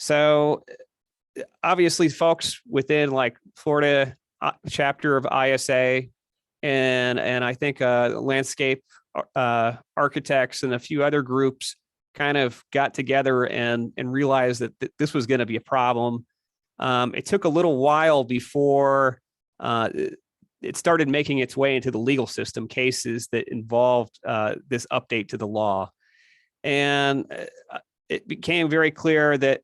So obviously folks within like Florida chapter of ISA and I think landscape architects and a few other groups kind of got together and realized that this was going to be a problem. It took a little while before it started making its way into the legal system, cases that involved this update to the law. And it became very clear that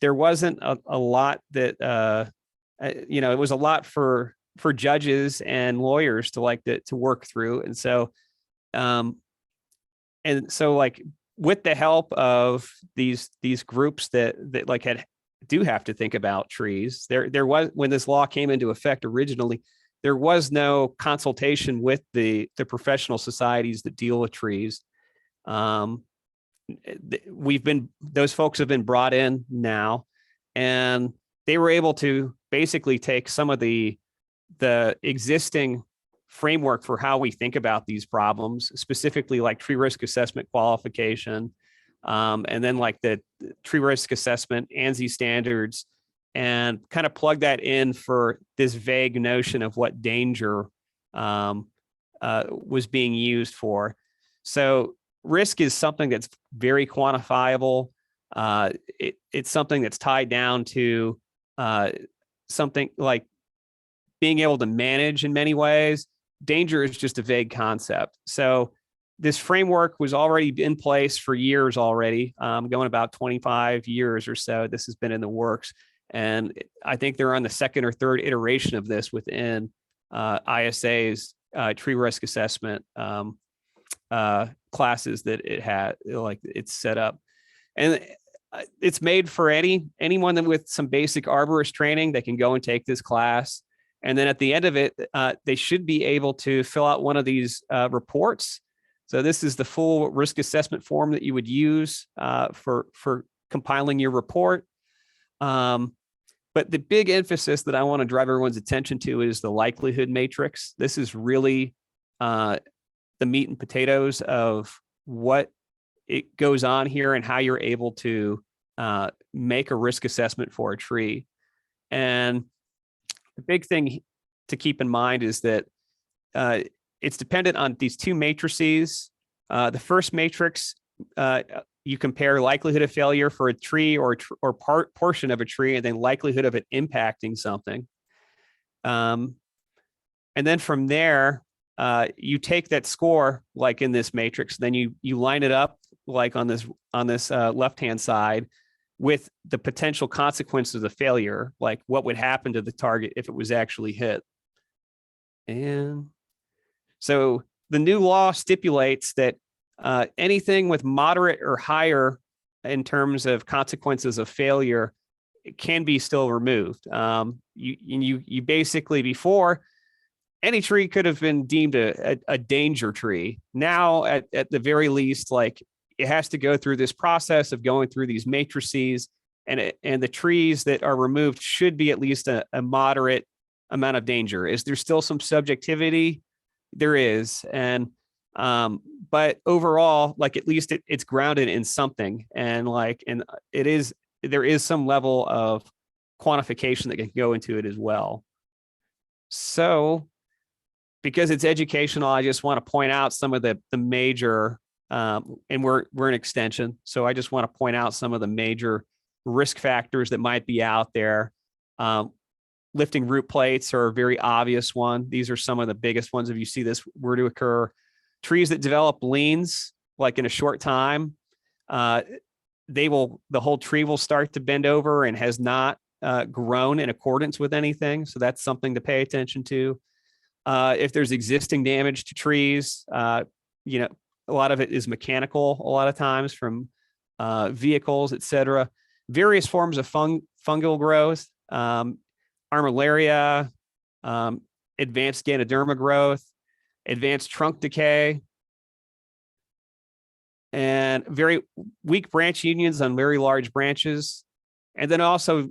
there wasn't a lot that, it was a lot for judges and lawyers to work through. And so like with the help of these groups that like do have to think about trees, there was, when this law came into effect originally, there was no consultation with the professional societies that deal with trees. Those folks have been brought in now, and they were able to basically take some of the existing framework for how we think about these problems, specifically like tree risk assessment qualification, and then like the tree risk assessment ANSI standards, and kind of plug that in for this vague notion of what danger was being used for. So risk is something that's very quantifiable. It's something that's tied down to something like being able to manage in many ways. Danger is just a vague concept. So this framework was already in place for years already, going about 25 years or so. This has been in the works. And I think they're on the second or third iteration of this within ISA's tree risk assessment classes that it had, like it's set up. And it's made for anyone with some basic arborist training that can go and take this class. And then at the end of it, they should be able to fill out one of these reports. So this is the full risk assessment form that you would use for compiling your report. But the big emphasis that I want to drive everyone's attention to is the likelihood matrix. This is really the meat and potatoes of what it goes on here and how you're able to make a risk assessment for a tree. And the big thing to keep in mind is that it's dependent on these two matrices. The first matrix, you compare likelihood of failure for a tree or portion of a tree, and then likelihood of it impacting something. And then from there, you take that score, like in this matrix, then you line it up like on this left-hand side with the potential consequences of failure, like what would happen to the target if it was actually hit. And so the new law stipulates that anything with moderate or higher in terms of consequences of failure can be still removed. You basically, before, any tree could have been deemed a danger tree. Now, at the very least, like it has to go through this process of going through these matrices and the trees that are removed should be at least a moderate amount of danger. Is there still some subjectivity? There is. And but overall, like at least it's grounded in something, and there is some level of quantification that can go into it as well. So because it's educational, I just want to point out some of the major, and we're an extension, so I just want to point out some of the major risk factors that might be out there. Lifting root plates are a very obvious one. These are some of the biggest ones if you see this were to occur. Trees that develop liens, like in a short time, the whole tree will start to bend over and has not grown in accordance with anything. So that's something to pay attention to. If there's existing damage to trees, a lot of it is mechanical a lot of times from vehicles, et cetera. Various forms of fungal growth, armillaria, advanced Ganoderma growth, advanced trunk decay, and very weak branch unions on very large branches, and then also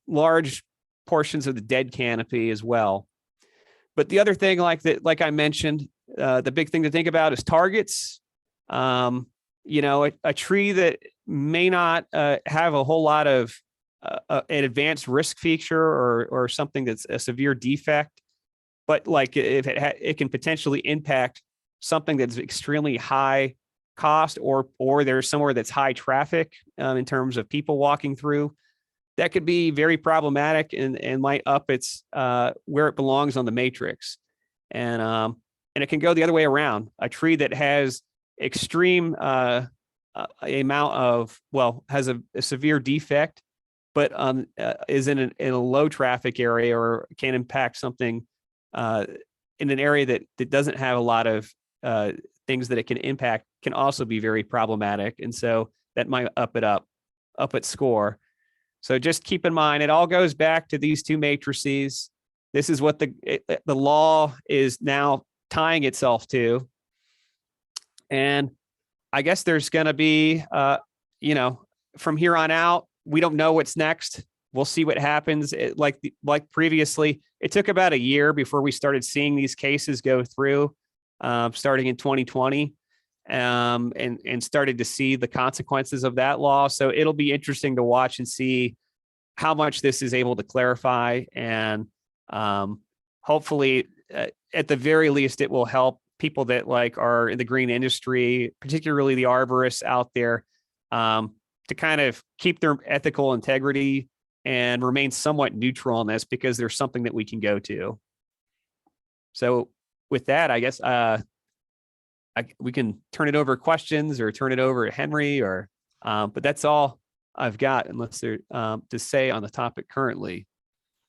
large portions of the dead canopy as well. But the other thing, like I mentioned, the big thing to think about is targets. A tree that may not have a whole lot of an advanced risk feature or something that's a severe defect, but like if it can potentially impact something that's extremely high cost, or there's somewhere that's high traffic in terms of people walking through, that could be very problematic and might up its where it belongs on the matrix. And it can go the other way around. A tree that has extreme amount of, has a severe defect, but is in a low traffic area or can impact something in an area that doesn't have a lot of things that it can impact, can also be very problematic. And so that might up its score. So just keep in mind, it all goes back to these two matrices. This is what the law is now tying itself to. And I guess there's going to be, from here on out, we don't know what's next. We'll see what happens. Like previously, it took about a year before we started seeing these cases go through, starting in 2020, and started to see the consequences of that law. So it'll be interesting to watch and see how much this is able to clarify. And hopefully, at the very least, it will help people that are in the green industry, particularly the arborists out there, to kind of keep their ethical integrity and remain somewhat neutral on this, because there's something that we can go to. So with that, I guess we can turn it over to questions or turn it over to Henry, but that's all I've got, unless they're to say on the topic currently.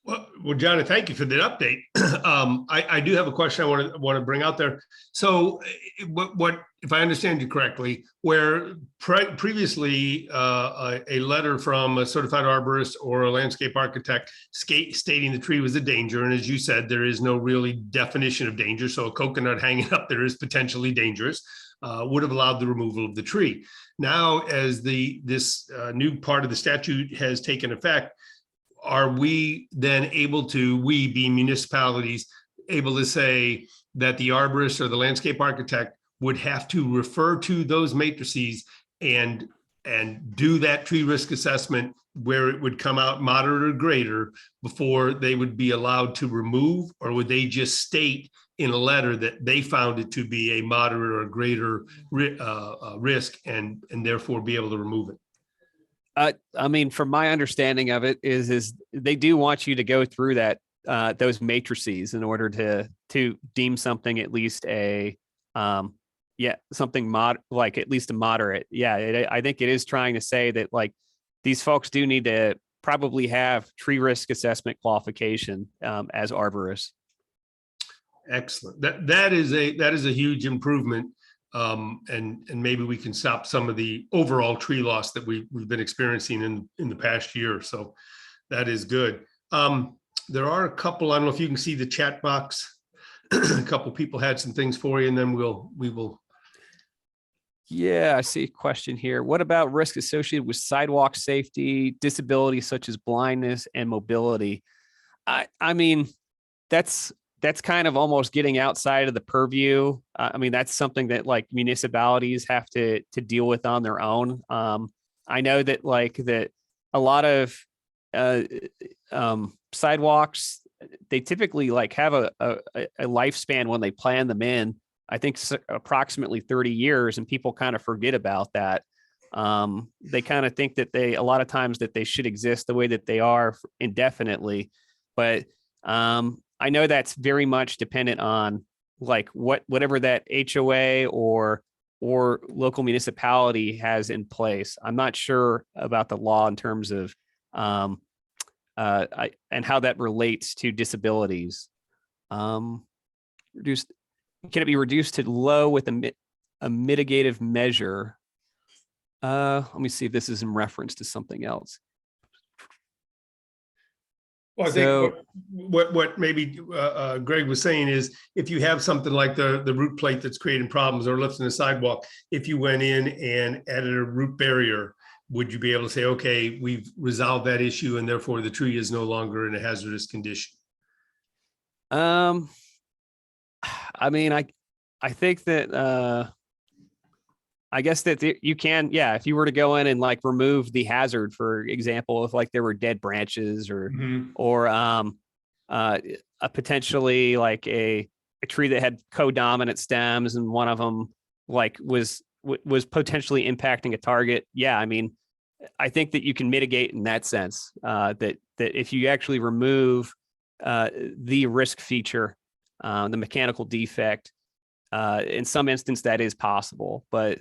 Well, John, thank you for that update. I do have a question I want to bring out there. So, what if I understand you correctly, where previously a letter from a certified arborist or a landscape architect stating the tree was a danger, and as you said, there is no really definition of danger. So, a coconut hanging up there is potentially dangerous. Would have allowed the removal of the tree. Now, as this new part of the statute has taken effect, are we then able to, we being municipalities, able to say that the arborist or the landscape architect would have to refer to those matrices and do that tree risk assessment where it would come out moderate or greater before they would be allowed to remove? Or would they just state in a letter that they found it to be a moderate or greater risk and therefore be able to remove it? I mean, from my understanding of it is they do want you to go through those matrices in order to deem something at least something at least a moderate. Yeah, I think it is trying to say that these folks do need to probably have tree risk assessment qualification as arborists. Excellent. That is a huge improvement. And maybe we can stop some of the overall tree loss that we've been experiencing in the past year. So that is good. There are a couple, I don't know if you can see the chat box. A couple people had some things for you, and then we will. Yeah, I see a question here. What about risk associated with sidewalk safety, disabilities such as blindness and mobility? I mean, that's kind of almost getting outside of the purview. I mean, that's something that like municipalities have to deal with on their own. I know that like that a lot of uh, sidewalks, they typically like have a lifespan when they plan them in. I think approximately 30 years, and people kind of forget about that. They kind of think that a lot of times that they should exist the way that they are indefinitely, but I know that's very much dependent on like whatever that HOA or local municipality has in place. I'm not sure about the law in terms of and how that relates to disabilities. Reduced, can it be reduced to low with a mitigative measure? Let me see if this is in reference to something else. Well, I think what maybe Greg was saying is if you have something like the root plate that's creating problems or lifting the sidewalk, if you went in and added a root barrier, would you be able to say, okay, we've resolved that issue and therefore the tree is no longer in a hazardous condition? I mean, I think that I guess that you can, yeah, if you were to go in and like remove the hazard, for example, if like there were dead branches or a potentially like a tree that had codominant stems and one of them like was potentially impacting a target. Yeah, I mean, I think that you can mitigate in that sense. That if you actually remove the risk feature, the mechanical defect, in some instance that is possible, but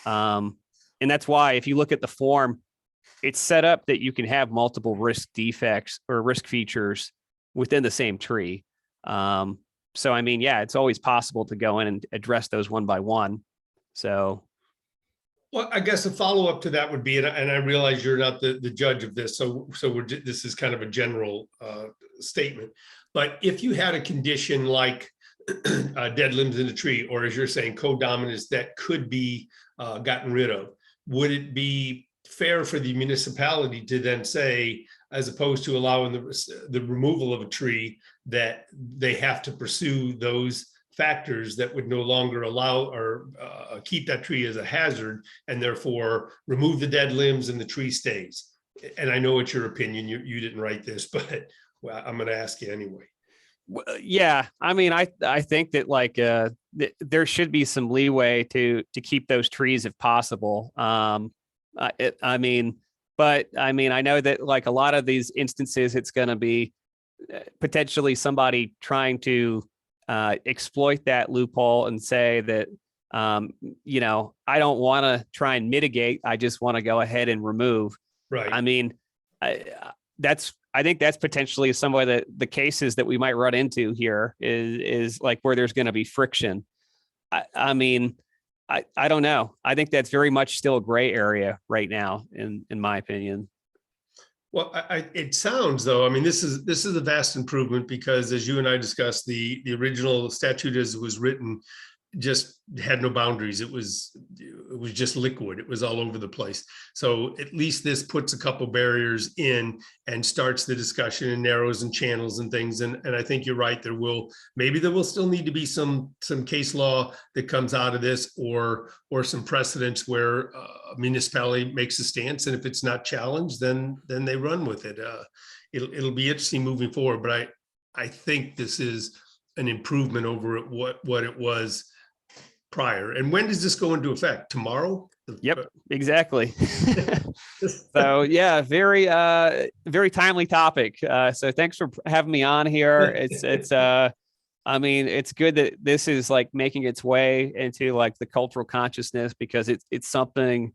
and that's why if you look at the form, it's set up that you can have multiple risk defects or risk features within the same tree. So I mean, yeah, it's always possible to go in and address those one by one. So well, I guess a follow-up to that would be, and I realize you're not the judge of this, so this is kind of a general statement. But if you had a condition like dead limbs in a tree, or as you're saying, codominance that could be gotten rid of, would it be fair for the municipality to then say, as opposed to allowing the removal of a tree, that they have to pursue those factors that would no longer allow or keep that tree as a hazard, and therefore remove the dead limbs and the tree stays? And I know it's your opinion, you didn't write this, but well, I'm going to ask you anyway. Yeah, I mean, I think that like there should be some leeway to keep those trees if possible. I mean, but I mean, I know that like a lot of these instances, it's going to be potentially somebody trying to exploit that loophole and say that you know, I don't want to try and mitigate, I just want to go ahead and remove. Right. I mean, I think that's potentially some of the cases that we might run into here is like where there's going to be friction. I mean, I don't know. I think that's very much still a gray area right now, in my opinion. Well, it sounds though, I mean, this is a vast improvement because as you and I discussed, the original statute as it was written just had no boundaries. It was just liquid. It was all over the place. So at least this puts a couple barriers in and starts the discussion and narrows and channels and things. And I think you're right. Maybe there will still need to be some case law that comes out of this, or some precedents where a municipality makes a stance, and if it's not challenged, then they run with it. It'll be interesting moving forward, but I think this is an improvement over what it was prior. And when does this go into effect? Tomorrow? Yep, exactly. So yeah, very timely topic. So thanks for having me on here. It's I mean, it's good that this is like making its way into like the cultural consciousness, because it's something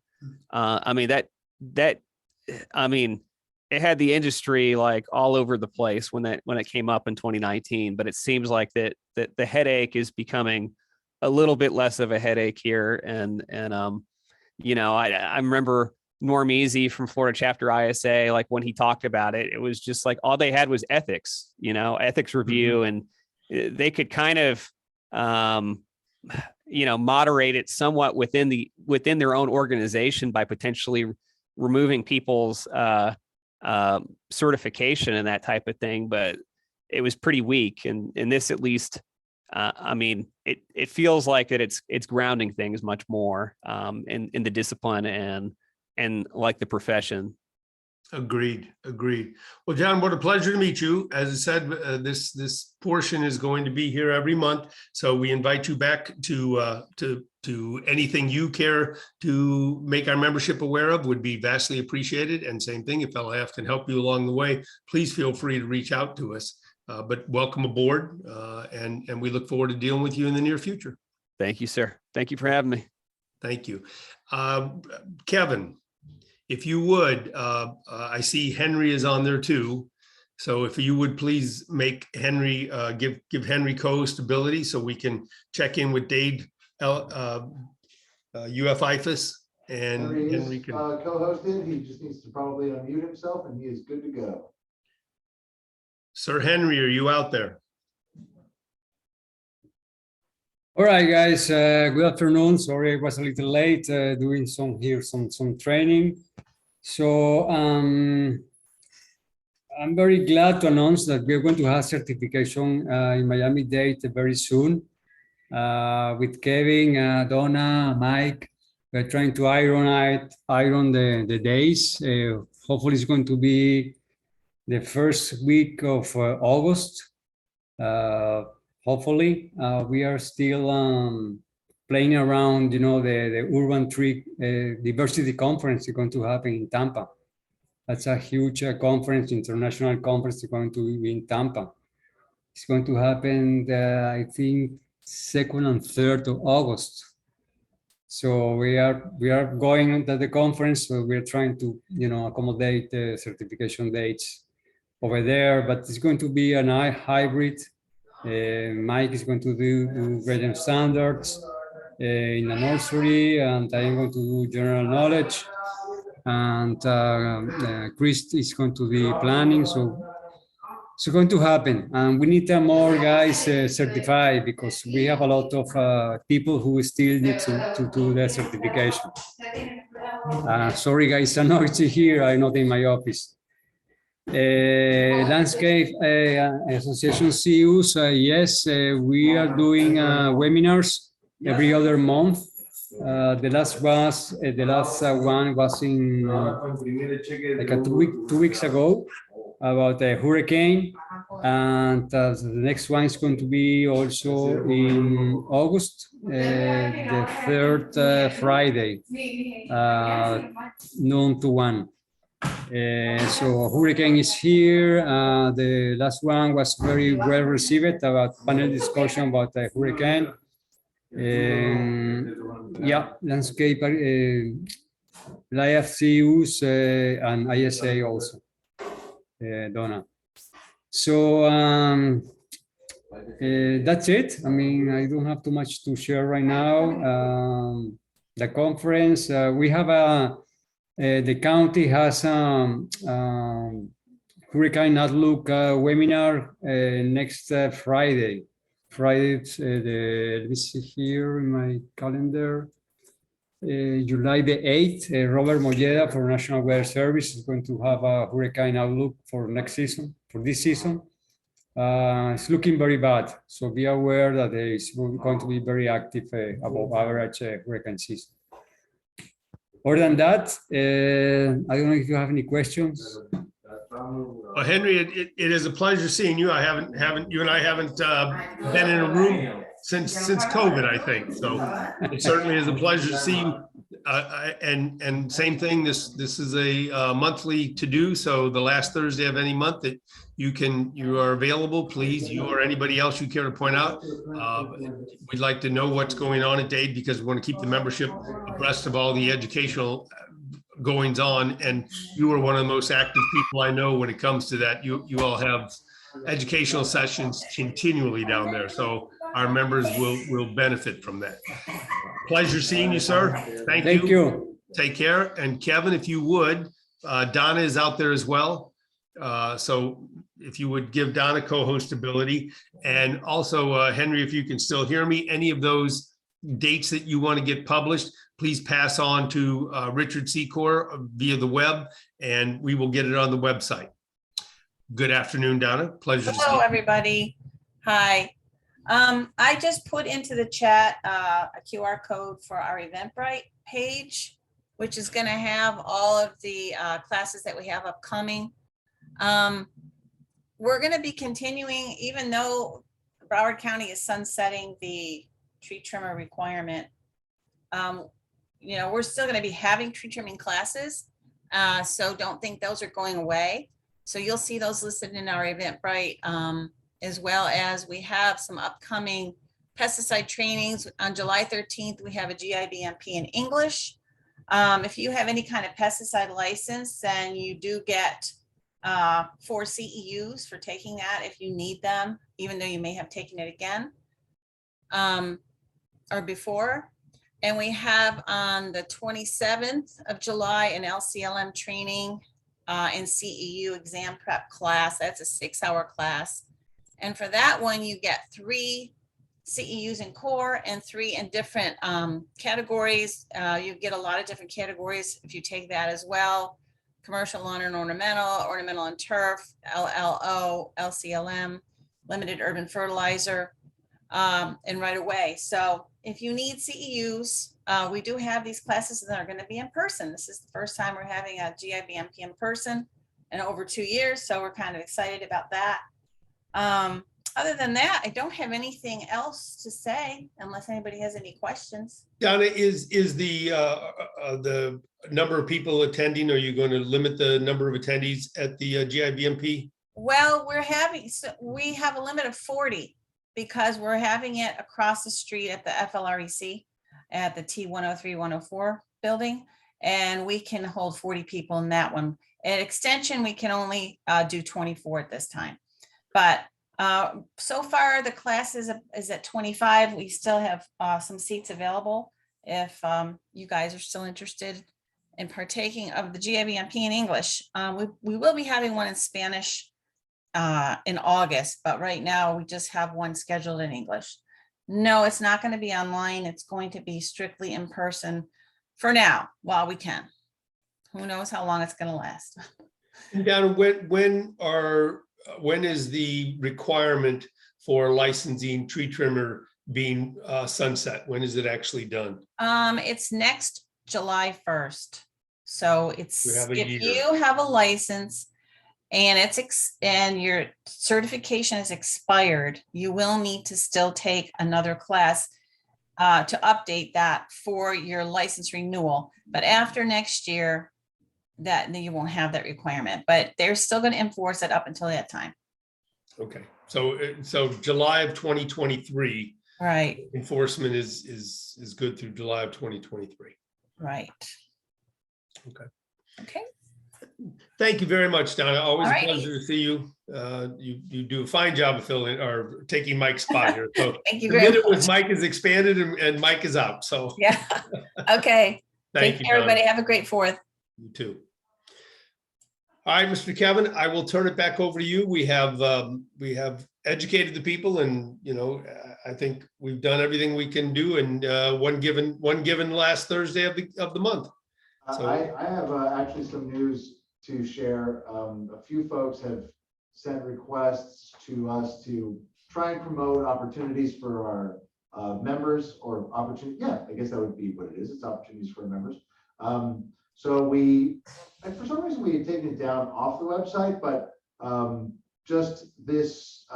I mean that I mean, it had the industry like all over the place when it came up in 2019, but it seems like that the headache is becoming a little bit less of a headache here. And you know, I remember Norm Easy from Florida Chapter ISA, like when he talked about it, it was just like all they had was ethics, you know, ethics review, and they could kind of moderate it somewhat within their own organization by potentially removing people's certification and that type of thing. But it was pretty weak, and this at least, it feels like that it's grounding things much more in the discipline and like the profession. Agreed. Well, John, what a pleasure to meet you. As I said, this portion is going to be here every month, so we invite you back to anything you care to make our membership aware of would be vastly appreciated. And same thing, if LIAF can help you along the way, please feel free to reach out to us. But welcome aboard, and we look forward to dealing with you in the near future. Thank you, sir. Thank you for having me. Thank you. Kevin, if you would, I see Henry is on there too. So if you would please make Henry, give Henry co-host ability so we can check in with Dade UF-IFAS, and Henry Henry is can. co-hosted. He just needs to probably unmute himself and he is good to go. Sir Henry, are you out there? All right, guys. Good afternoon. Sorry, I was a little late doing some training. So I'm very glad to announce that we're going to have certification in Miami-Dade very soon. With Kevin, Donna, Mike, we're trying to iron the days. Hopefully, it's going to be the first week of August. Hopefully, we are still playing around, the Urban Tree Diversity Conference is going to happen in Tampa. That's a huge conference, international conference going to be in Tampa. It's going to happen, I think, 2nd and 3rd of August. So we are going to the conference, so we're trying to, accommodate the certification dates over there, but it's going to be an hybrid. Mike is going to do gradient standards in the nursery, and I am going to do general knowledge, and Chris is going to be planning. So it's going to happen, and we need more guys certified because we have a lot of people who still need to do the certification. Sorry guys, I'm not here, I'm not in my office. Landscape Association CEOs, yes, we are doing webinars every other month. The last one was in like 2 weeks ago about a hurricane, and the next one is going to be also in August, the 3rd Friday, noon to 1. So hurricane is here. The last one was very well received about panel discussion about the hurricane. Yeah, landscape, LIAF CEOs and ISA also, Donna. So that's it. I mean, I don't have too much to share right now. The conference, we have the county has Hurricane Outlook webinar next Friday. Let me see here in my calendar. July the 8th, Robert Molleda for National Weather Service is going to have a hurricane outlook for next season, for this season. It's looking very bad, so be aware that it's going to be very active above average hurricane season. Other than that, I don't know if you have any questions. Well, Henry, it is a pleasure seeing you. You and I haven't been in a room since COVID, I think. So it certainly is a pleasure to see you. And same thing, this is a monthly to do. So the last Thursday of any month that you are available, please, you or anybody else you care to point out. We'd like to know what's going on at Dade because we want to keep the membership abreast of all the educational goings on, and you are one of the most active people I know when it comes to that. You all have educational sessions continually down there, so our members will benefit from that. Pleasure seeing you, sir. Thank you. Take care. And Kevin, if you would, Donna is out there as well. So if you would give Donna co-host ability, and also Henry, if you can still hear me, any of those dates that you want to get published, please pass on to Richard Secor via the web, and we will get it on the website. Good afternoon, Donna. Pleasure to see Hello, you. everybody. Hi. I just put into the chat a QR code for our Eventbrite page, which is going to have all of the classes that we have upcoming. We're going to be continuing, even though Broward County is sunsetting the tree trimmer requirement. You know, we're still going to be having tree trimming classes, so don't think those are going away. So you'll see those listed in our Eventbrite, as well as we have some upcoming pesticide trainings. On July 13th, we have a GIBMP in English. If you have any kind of pesticide license, then you do get 4 CEUs for taking that if you need them, even though you may have taken it again or before. And we have on the 27th of July an LCLM training in CEU exam prep class. That's a 6-hour class. And for that one, you get 3 CEUs in core and 3 in different categories. You get a lot of different categories if you take that as well. Commercial lawn and ornamental and turf, LLO, LCLM, limited urban fertilizer, and right away. So if you need CEUs, we do have these classes that are going to be in person. This is the first time we're having a GIBMP in person in over 2 years. So we're kind of excited about that. Other than that, I don't have anything else to say unless anybody has any questions. Donna, is the number of people attending, are you going to limit the number of attendees at the GIBMP? Well, we have a limit of 40 because we're having it across the street at the FLREC at the T103-104 building, and we can hold 40 people in that one. At Extension, we can only do 24 at this time. But so far, the class is at 25. We still have some seats available if you guys are still interested in partaking of the GIBMP in English. We will be having one in Spanish in August, but right now we just have one scheduled in English. No, it's not going to be online. It's going to be strictly in person for now while we can. Who knows how long it's going to last. And Donna, when is the requirement for licensing tree trimmer being sunset? When is it actually done? It's next July 1st. So it's We have a if year. you have a license and and your certification is expired, you will need to still take another class to update that for your license renewal. But after next year, then you won't have that requirement, but they're still going to enforce it up until that time. Okay, so July of 2023. Right, Enforcement is good through July of 2023. right. Okay. Okay. Thank you very much, Donna. Always a Alrighty. pleasure to see you. You do a fine job of filling or taking Mike's spot here. So Thank you the very minute with much. Mike is expanded and Mike is out. So Yeah. Okay. thank Take you, care, Donna. everybody. Have a great 4th. You too. All right, Mr. Kevin, I will turn it back over to you. We have educated the people, and I think we've done everything we can do. And one given last Thursday of the month. So I have actually some news to share. A few folks have sent requests to us to try and promote opportunities for our members, or opportunity. Yeah, I guess that would be what it is. It's opportunities for our members. So and for some reason we had taken it down off the website, but just this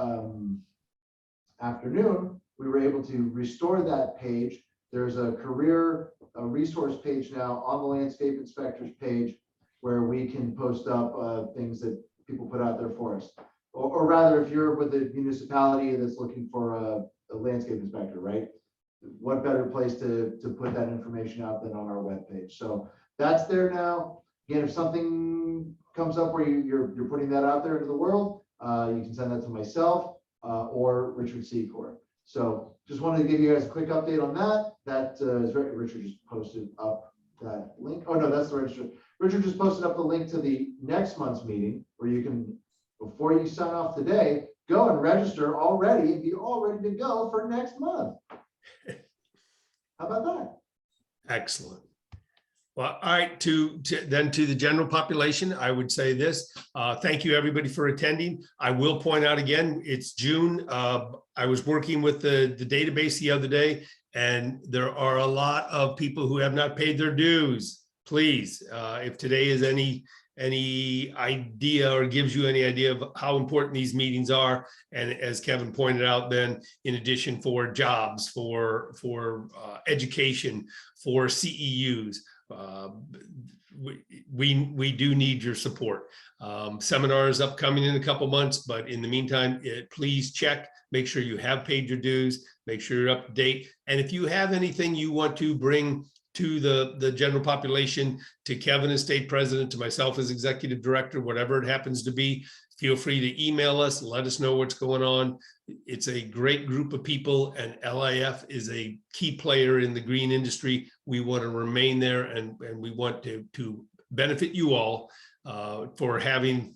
afternoon, we were able to restore that page. There's a career resource page now on the landscape inspectors page where we can post up things that people put out there for us. Or rather, if you're with a municipality that's looking for a landscape inspector, right? What better place to put that information out than on our webpage? So that's there now. Again, if something comes up where you're putting that out there into the world, you can send that to myself or Richard Secor. So just wanted to give you guys a quick update on that. That is right. Richard just posted up that link. Oh no, that's the register. Richard just posted up the link to the next month's meeting where you can, before you sign off today, go and register already and be all ready to go for next month. How about that? Excellent. Well, all right, to the general population, I would say this. Thank you, everybody, for attending. I will point out again, it's June. I was working with the database the other day, and there are a lot of people who have not paid their dues. Please, if today is any idea or gives you any idea of how important these meetings are, and as Kevin pointed out, then in addition for jobs, for education, for CEUs, we do need your support. Seminars upcoming in a couple months, but in the meantime, please check, make sure you have paid your dues, make sure you're up to date. And if you have anything you want to bring to the general population, to Kevin as state president, to myself as executive director, whatever it happens to be, feel free to email us, let us know what's going on. It's a great group of people, and LIAF is a key player in the green industry. We want to remain there, and we want to benefit you all for having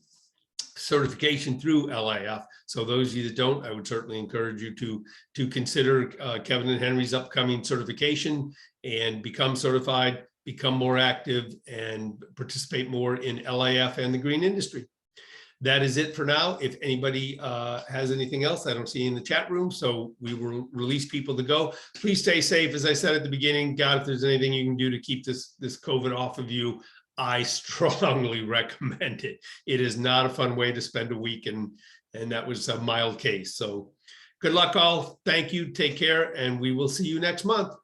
certification through LIAF. So those of you that don't, I would certainly encourage you to consider Kevin and Henry's upcoming certification and become certified, become more active, and participate more in LIAF and the green industry. That is it for now. If anybody has anything else, I don't see in the chat room, so we will release people to go. Please stay safe. As I said at the beginning, God, if there's anything you can do to keep this COVID off of you, I strongly recommend it. It is not a fun way to spend a week, and that was a mild case. So good luck all. Thank you. Take care, and we will see you next month.